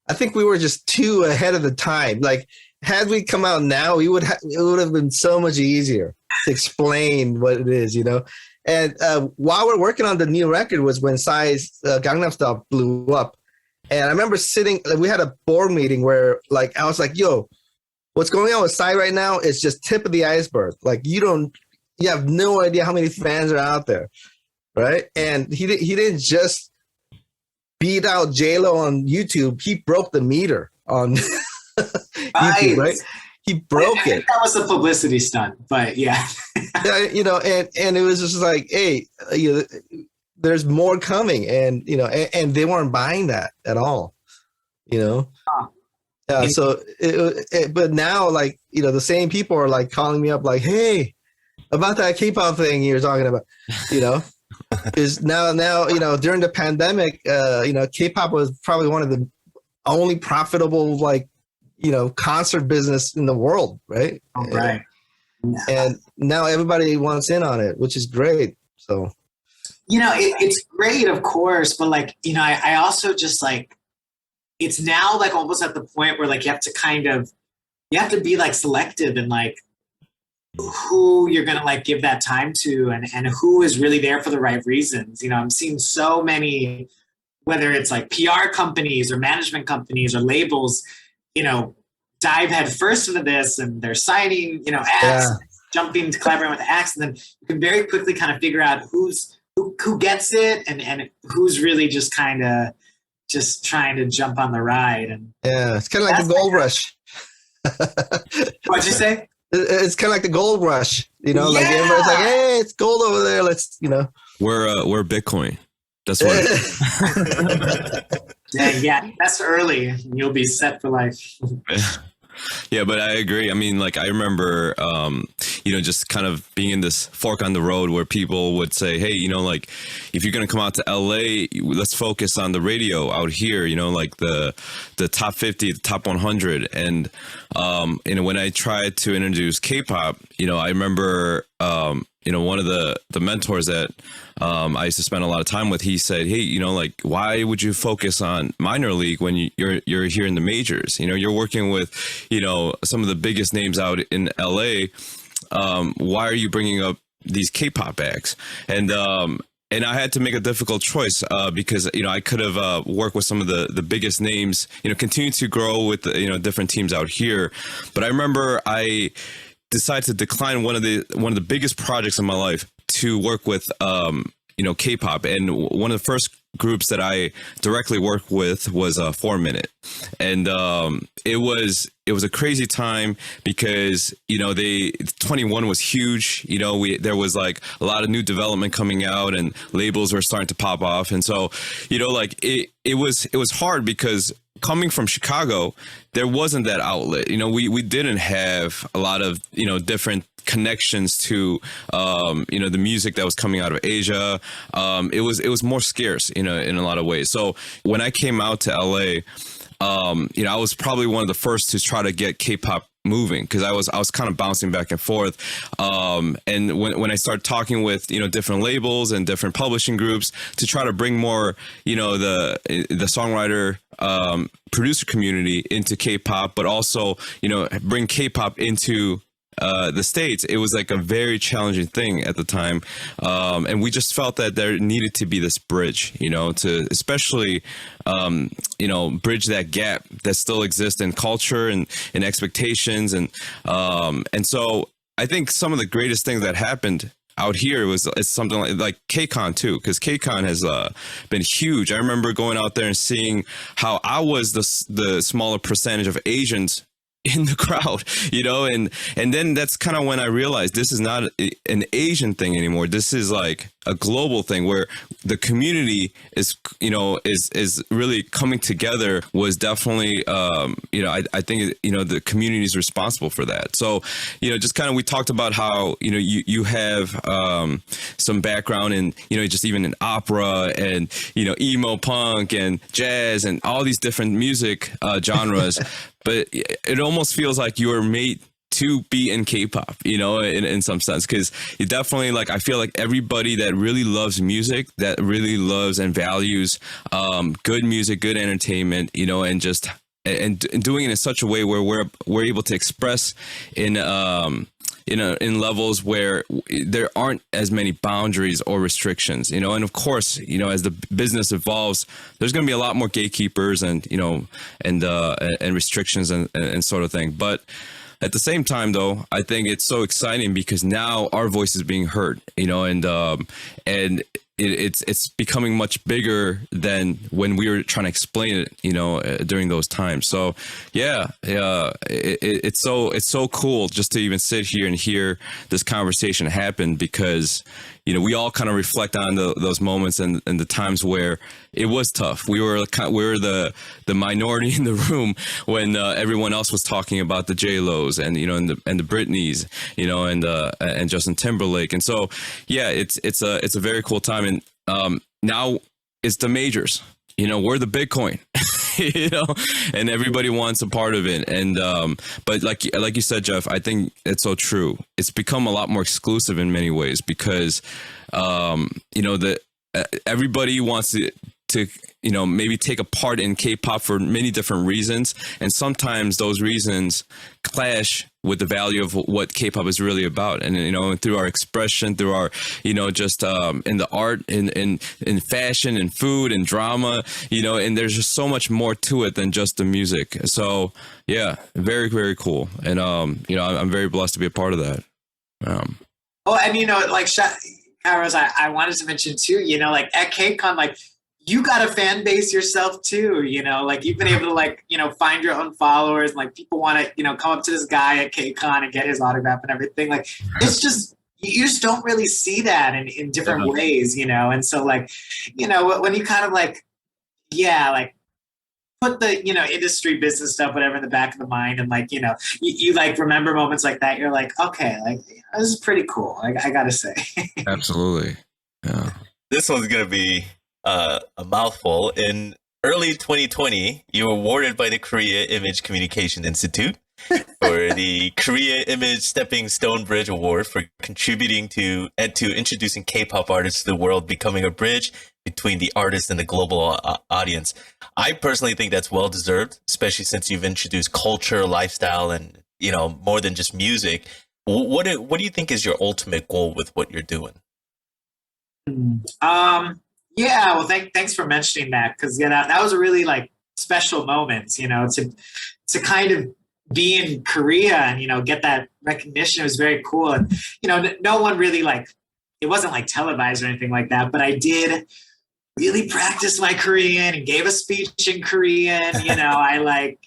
I think we were just too ahead of the time. Like, had we come out now, it would have been so much easier to explain what it is, And while we're working on the new record was when Psy's Gangnam Style blew up. And I remember we had a board meeting where like I was like, yo, what's going on with Psy right now is just tip of the iceberg. Like you have no idea how many fans are out there. Right. And he didn't just beat out J-Lo on YouTube. He broke the meter on YouTube, right? He broke it. That was a publicity stunt, but yeah. And it was just like, hey, there's more coming, and and they weren't buying that at all, So, but now, like, the same people are like calling me up, like, hey, about that K-pop thing you're talking about, Because now, during the pandemic, K-pop was probably one of the only profitable, like, concert business in the world, right? Oh, right. And now everybody wants in on it, which is great. So, it's great, of course, but like, I also just like, it's now like almost at the point where like you have to be like selective and like who you're going to like give that time to and who is really there for the right reasons. I'm seeing so many, whether it's like PR companies or management companies or labels, dive head first into this, and they're signing, acts, jumping to collaborate with acts, and then you can very quickly kind of figure out who gets it and who's really just kind of just trying to jump on the ride. And it's kind of like the gold rush. What'd you say? It's kind of like the gold rush, like everybody's like, hey, it's gold over there. Let's, We're Bitcoin. That's what. Yeah, that's early. You'll be set for life. Yeah, but I agree. I mean, like, I remember, just kind of being in this fork on the road where people would say, hey, like, if you're going to come out to LA, let's focus on the radio out here, like the top 50, the top 100. And, when I tried to introduce K-pop, I remember, one of the mentors that I used to spend a lot of time with, he said, hey, like, why would you focus on minor league when you're here in the majors? You're working with, some of the biggest names out in LA. Why are you bringing up these K-pop acts? And I had to make a difficult choice because, I could have worked with some of the biggest names, continue to grow with, different teams out here. But I remember I decided to decline one of the biggest projects in my life to work with K-pop. And one of the first groups that I directly worked with was 4 Minute, and it was a crazy time because 21 was huge. There was like a lot of new development coming out, and labels were starting to pop off, and so it was hard because coming from Chicago, there wasn't that outlet. We didn't have a lot of different connections to the music that was coming out of Asia. It was more scarce in a lot of ways. So when I came out to LA, I was probably one of the first to try to get K-pop moving, because I was kind of bouncing back and forth. And when I started talking with different labels and different publishing groups to try to bring more the songwriter producer community into K-pop, but also bring K-pop into the States, it was like a very challenging thing at the time. And we just felt that there needed to be this bridge, to especially, bridge that gap that still exists in culture and in expectations. And so I think some of the greatest things that happened out here it's something like KCON too, because KCON has been huge. I remember going out there and seeing how I was the smaller percentage of Asians in the crowd, and then that's kind of when I realized this is not an Asian thing anymore. This is like a global thing where the community is really coming together. Was definitely, I think, the community is responsible for that. So, just kind of, we talked about how, you have some background in, just even in opera and, emo punk and jazz and all these different music genres. But it almost feels like you were made to be in K-pop, in some sense, because you definitely, like, I feel like everybody that really loves music, that really loves and values good music, good entertainment, and just and doing it in such a way where we're able to express in levels where there aren't as many boundaries or restrictions, and of course, as the business evolves, there's going to be a lot more gatekeepers and restrictions and sort of thing. But at the same time, though, I think it's so exciting because now our voice is being heard, and it's becoming much bigger than when we were trying to explain it, during those times. So it's so cool just to even sit here and hear this conversation happen, because we all kind of reflect on those moments and the times where it was tough. We were the minority in the room when everyone else was talking about the J-Los and the Britneys, and Justin Timberlake. And so it's a very cool time. And now it's the majors. We're the Bitcoin. And everybody wants a part of it. And but like you said, Jeff, I think it's so true. It's become a lot more exclusive in many ways because everybody wants to maybe take a part in K-pop for many different reasons, and sometimes those reasons clash with the value of what K-pop is really about. And through our expression, through our just in the art, in fashion and food and drama, and there's just so much more to it than just the music. So very, very cool. And I'm very blessed to be a part of that. And Kairos, I wanted to mention too, like at KCON, like, you got a fan base yourself too, like you've been able to find your own followers, and like people want to, come up to this guy at KCON and get his autograph and everything. Like, it's just, you just don't really see that in different ways, and so like, when you kind of put the, industry business stuff, whatever, in the back of the mind, and like, you like remember moments like that, you're like, okay, like this is pretty cool. I gotta say. Absolutely. Yeah. This one's going to be a mouthful. In early 2020, you were awarded by the Korea Image Communication Institute for the Korea Image Stepping Stone Bridge Award for contributing to introducing K-pop artists to the world, becoming a bridge between the artist and the global audience. I personally think that's well deserved, especially since you've introduced culture, lifestyle, and more than just music. What do you think is your ultimate goal with what you're doing? Yeah, well, thanks for mentioning that, because that was a really like special moment, to kind of be in Korea and get that recognition. It was very cool, and no one really like it wasn't like televised or anything like that, but I did really practice my Korean and gave a speech in Korean. I like,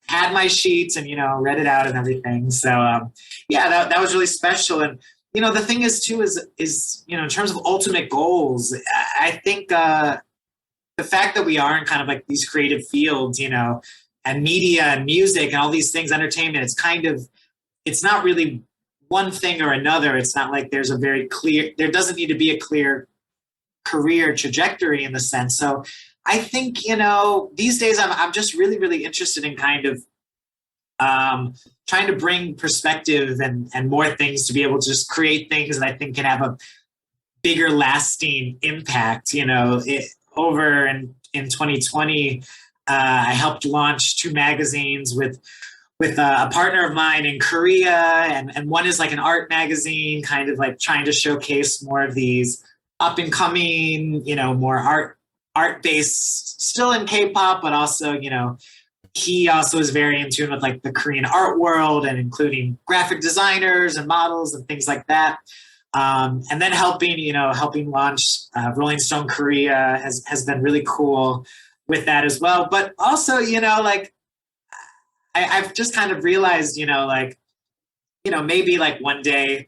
had my sheets and, read it out and everything. So, that was really special. And, the thing is too, is, in terms of ultimate goals, I think the fact that we are in kind of like these creative fields, and media and music and all these things, entertainment, it's not really one thing or another. It's not like there doesn't need to be a clear career trajectory in the sense. So I think, these days I'm just really, really interested in kind of trying to bring perspective and more things to be able to just create things that I think can have a bigger lasting impact. Over in 2020, I helped launch 2 magazines with a partner of mine in Korea, and one is like an art magazine, kind of like trying to showcase more of these up and coming, more art based, still in K-pop, but also, he also is very in tune with like the Korean art world and including graphic designers and models and things like that. And then helping launch Rolling Stone Korea has been really cool with that as well. But also, I've just kind of realized, maybe like one day,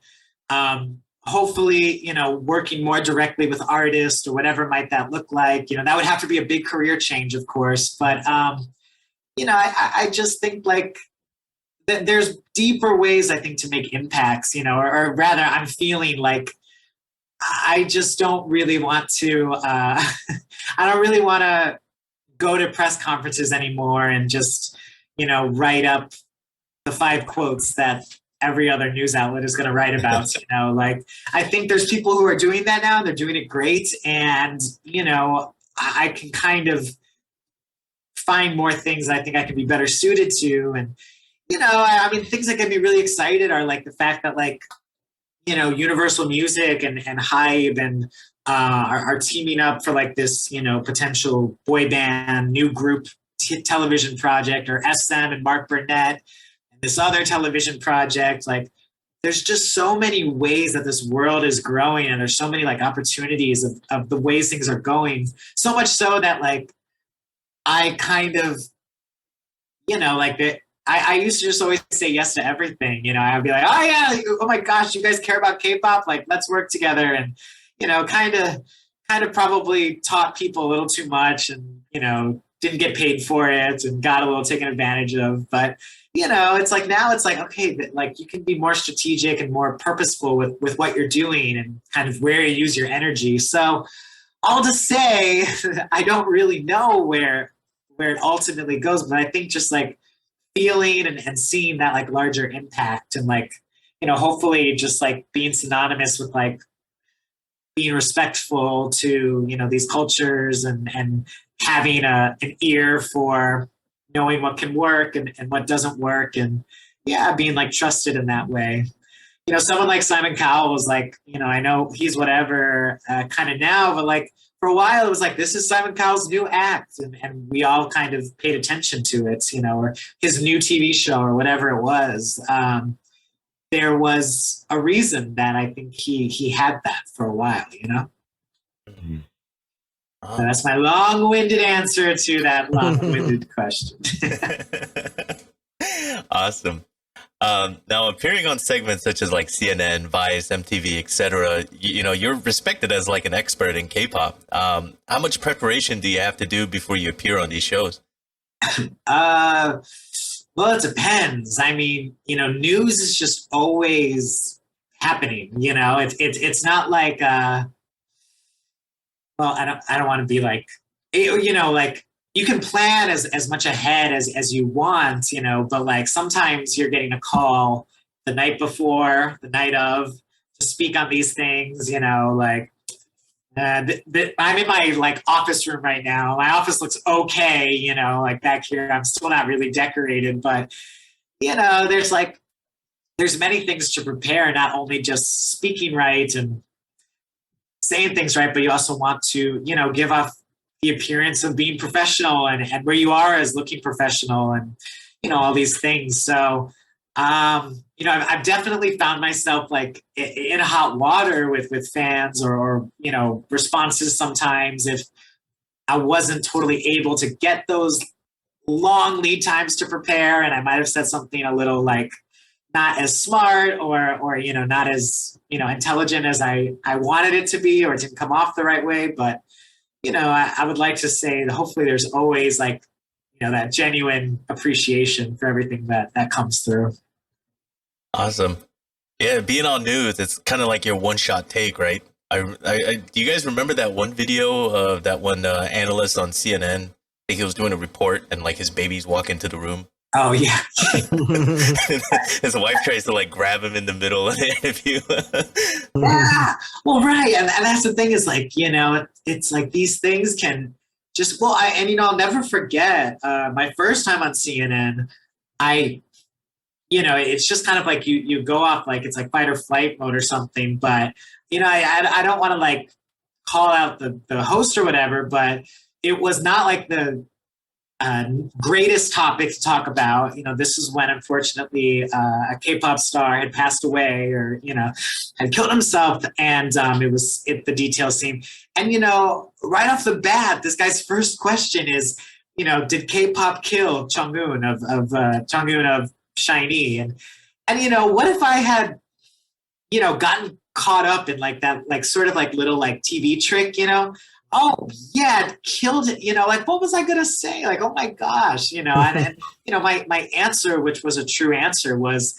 hopefully, working more directly with artists or whatever might that look like, that would have to be a big career change, of course. But, I just think like that there's deeper ways, I think, to make impacts, or rather I'm feeling like I just don't really want to, I don't really want to go to press conferences anymore and just, write up the 5 quotes that every other news outlet is going to write about. Like I think there's people who are doing that now. They're doing it great. And, I can kind of find more things I think I can be better suited to. And, things that get me really excited are like the fact that like, Universal Music and Hybe and are teaming up for like this, potential boy band, new group television project, or SM and Mark Burnett and this other television project. Like there's just so many ways that this world is growing, and there's so many like opportunities of the ways things are going. So much so that like I kind of, I used to just always say yes to everything. I'd be like, oh yeah, oh my gosh, you guys care about K-pop? Like let's work together. And, kind of probably taught people a little too much, and, didn't get paid for it and got a little taken advantage of. But, it's like now it's like, okay, like you can be more strategic and more purposeful with what you're doing and kind of where you use your energy. So all to say, I don't really know where it ultimately goes, but I think just like feeling and seeing that like larger impact and like, hopefully just like being synonymous with like being respectful to, these cultures and having an ear for knowing what can work and what doesn't work. And being like trusted in that way. Someone like Simon Cowell was like, I know he's whatever kind of now, but like for a while it was like, this is Simon Cowell's new act. And we all kind of paid attention to it, or his new TV show or whatever it was. There was a reason that I think he had that for a while, Mm-hmm. So that's my long-winded answer to that long-winded question. Awesome. Now, appearing on segments such as like CNN, Vice, MTV, etc., you're respected as like an expert in K-pop. How much preparation do you have to do before you appear on these shows? Well, it depends. I mean, news is just always happening. It's not like well, I don't want to be like, like you can plan as much ahead as you want, but like sometimes you're getting a call the night before, the night of, to speak on these things, like I'm in my like office room right now. My office looks okay, like back here, I'm still not really decorated, but there's many things to prepare, not only just speaking right and saying things right, but you also want to, give off the appearance of being professional and where you are as looking professional and, all these things. So You know, I've definitely found myself like in hot water with fans or you know responses sometimes if I wasn't totally able to get those long lead times to prepare, and I might have said something a little like not as smart or you know not as you know intelligent as I wanted it to be, or it didn't come off the right way. But you know, I would like to say that hopefully there's always like you know that genuine appreciation for everything that comes through. Awesome. Yeah, being on news, it's kind of like your one-shot take, right? Do you guys remember that one video of that one analyst on CNN? I think he was doing a report and like his babies walk into the room. Oh yeah. His wife tries to like grab him in the middle of the interview. Yeah. Well, right. And that's the thing is like, you know, it's like these things can just, well, and you know, I'll never forget my first time on CNN, you know, it's just kind of like you go off like it's like fight or flight mode or something. But, you know, I don't want to like call out the host or whatever, but it was not like the greatest topic to talk about. You know, this is when unfortunately a K-pop star had passed away or, you know, had killed himself. And the details seemed, and, you know, right off the bat, this guy's first question is, you know, did K-pop kill Junghoon of SHINee? And, you know, what if I had, you know, gotten caught up in like that, like sort of like little like TV trick, you know? Oh yeah, it killed it. You know, like what was I gonna say? Like, oh my gosh, you know, and you know, my answer, which was a true answer, was,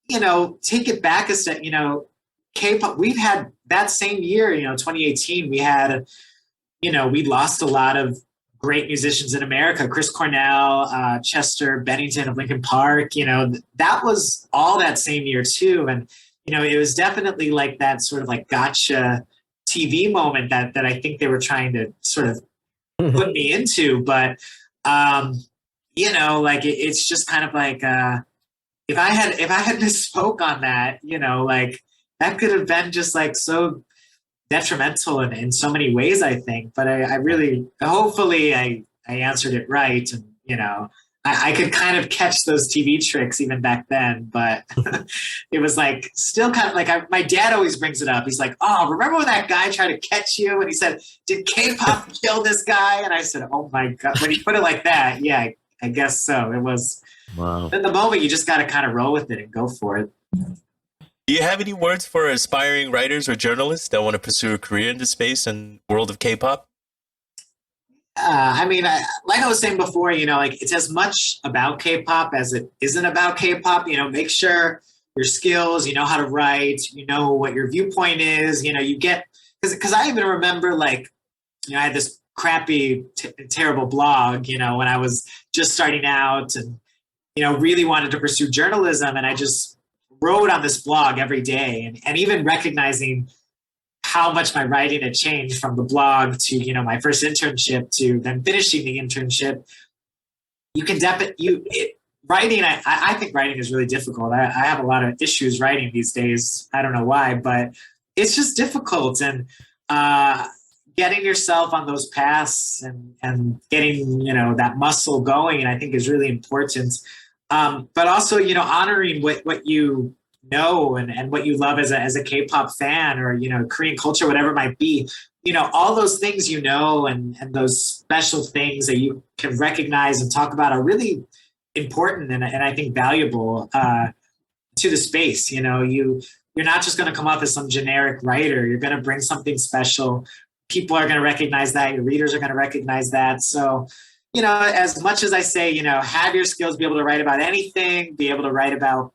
you know, take it back a step. You know, K-pop. We've had that same year, you know, 2018. We had, you know, we lost a lot of great musicians in America. Chris Cornell, Chester Bennington of Linkin Park. You know, that was all that same year too. And you know, it was definitely like that sort of like gotcha TV moment that I think they were trying to sort of put me into. But, you know, like it's just kind of like, if I had misspoke on that, you know, like that could have been just like so detrimental in so many ways, I think. But I really, hopefully I answered it right. And, you know, I could kind of catch those TV tricks even back then, but it was like still kind of like my dad always brings it up. He's like, "Oh, remember when that guy tried to catch you?" And he said, "Did K-pop kill this guy?" And I said, "Oh my God!" When he put it like that, yeah, I guess so. It was. Wow. In the moment, you just got to kind of roll with it and go for it. Do you have any words for aspiring writers or journalists that want to pursue a career in the space and world of K-pop? I mean, like I was saying before, you know, like it's as much about K-pop as it isn't about K-pop. You know, make sure your skills, you know how to write, you know what your viewpoint is, you know, you get, because I even remember like, you know, I had this crappy, terrible blog, you know, when I was just starting out and, you know, really wanted to pursue journalism. And I just wrote on this blog every day and even recognizing how much my writing had changed from the blog to, you know, my first internship to then finishing the internship. You can writing, I think writing is really difficult. I have a lot of issues writing these days. I don't know why, but it's just difficult. And getting yourself on those paths and getting, you know, that muscle going, I think is really important. But also, you know, honoring what you know and what you love as a K-pop fan or, you know, Korean culture, whatever it might be, you know, all those things, you know, and those special things that you can recognize and talk about are really important and I think valuable to the space. You know, you're not just going to come off as some generic writer. You're going to bring something special. People are going to recognize that. Your readers are going to recognize that. So, you know, as much as I say, you know, have your skills, be able to write about anything, be able to write about.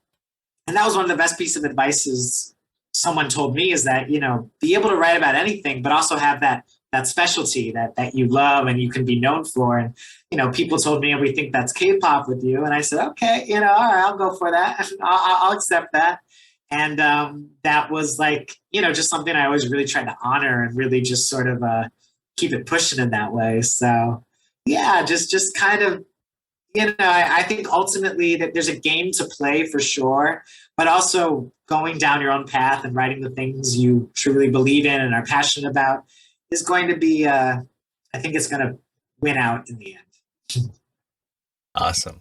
And that was one of the best pieces of advice someone told me is that, you know, be able to write about anything, but also have that specialty that you love and you can be known for. And, you know, people told me, we think that's K-pop with you. And I said, okay, you know, all right, I'll go for that. I'll accept that. And that was like, you know, just something I always really tried to honor and really just sort of keep it pushing in that way. So, yeah, just kind of, you know, I think ultimately that there's a game to play for sure, but also going down your own path and writing the things you truly believe in and are passionate about is going to be, I think it's going to win out in the end. Awesome.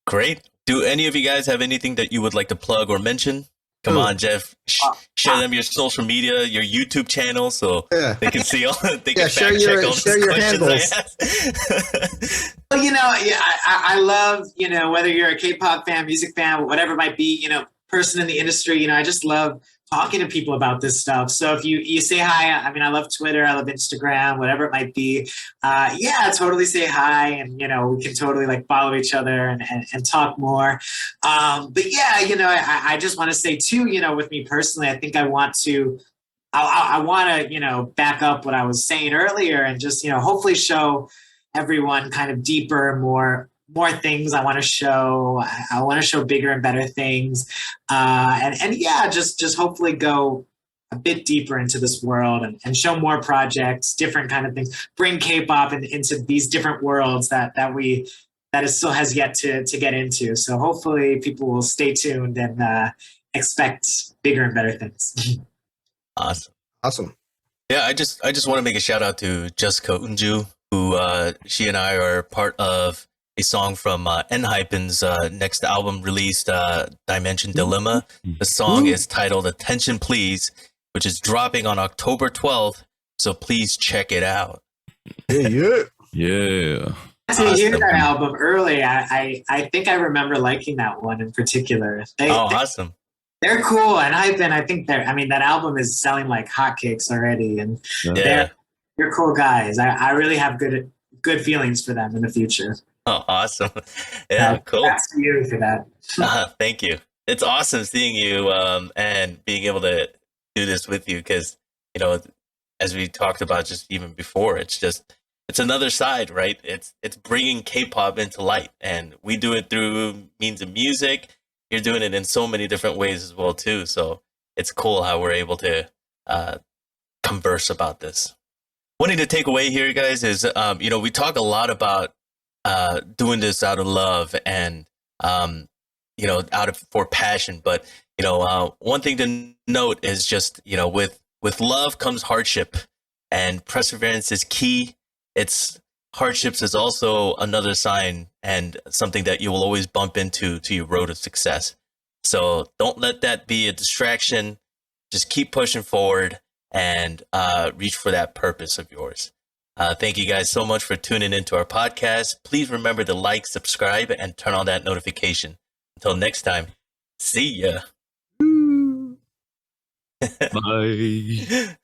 Great. Do any of you guys have anything that you would like to plug or mention? Come on, Jeff. Share them your social media, your YouTube channel, so they can see all. They can share fact check all share the your questions handles. I ask. Well, I love, whether you're a K-pop fan, music fan, whatever it might be, person in the industry, I just love talking to people about this stuff. So if you say hi, I mean, I love Twitter, I love Instagram, whatever it might be. Totally say hi, and we can totally like follow each other and talk more. I just want to say too, with me personally, I think I want to back up what I was saying earlier and just hopefully show everyone kind of deeper, more things I want to show. I want to show bigger and better things. Just hopefully go a bit deeper into this world and show more projects, different kind of things, bring K-pop into these different worlds that it still has yet to get into. So hopefully people will stay tuned and expect bigger and better things. Awesome. Yeah, I just want to make a shout out to Jessica Unju, who she and I are part of a song from Enhypen's next album released, Dimension Dilemma. The song is titled Attention Please, which is dropping on October 12th. So please check it out. Yeah. To hear that album early, I think I remember liking that one in particular. Awesome. They're cool, and I think that album is selling like hotcakes already, and they're cool guys. I really have good feelings for them in the future. Oh, awesome. Yeah, cool. Thanks to you for that. Thank you. It's awesome seeing you and being able to do this with you because, as we talked about just even before, it's another side, right? It's bringing K-pop into light, and we do it through means of music. You're doing it in so many different ways as well, too. So it's cool how we're able to converse about this. One thing to take away here, guys, is, we talk a lot about doing this out of love and, for passion. But, one thing to note is just, with love comes hardship, and perseverance is key. Hardships is also another sign and something that you will always bump into to your road of success. So don't let that be a distraction. Just keep pushing forward and reach for that purpose of yours. Thank you guys so much for tuning into our podcast. Please remember to like, subscribe, and turn on that notification. Until next time, see ya. Bye.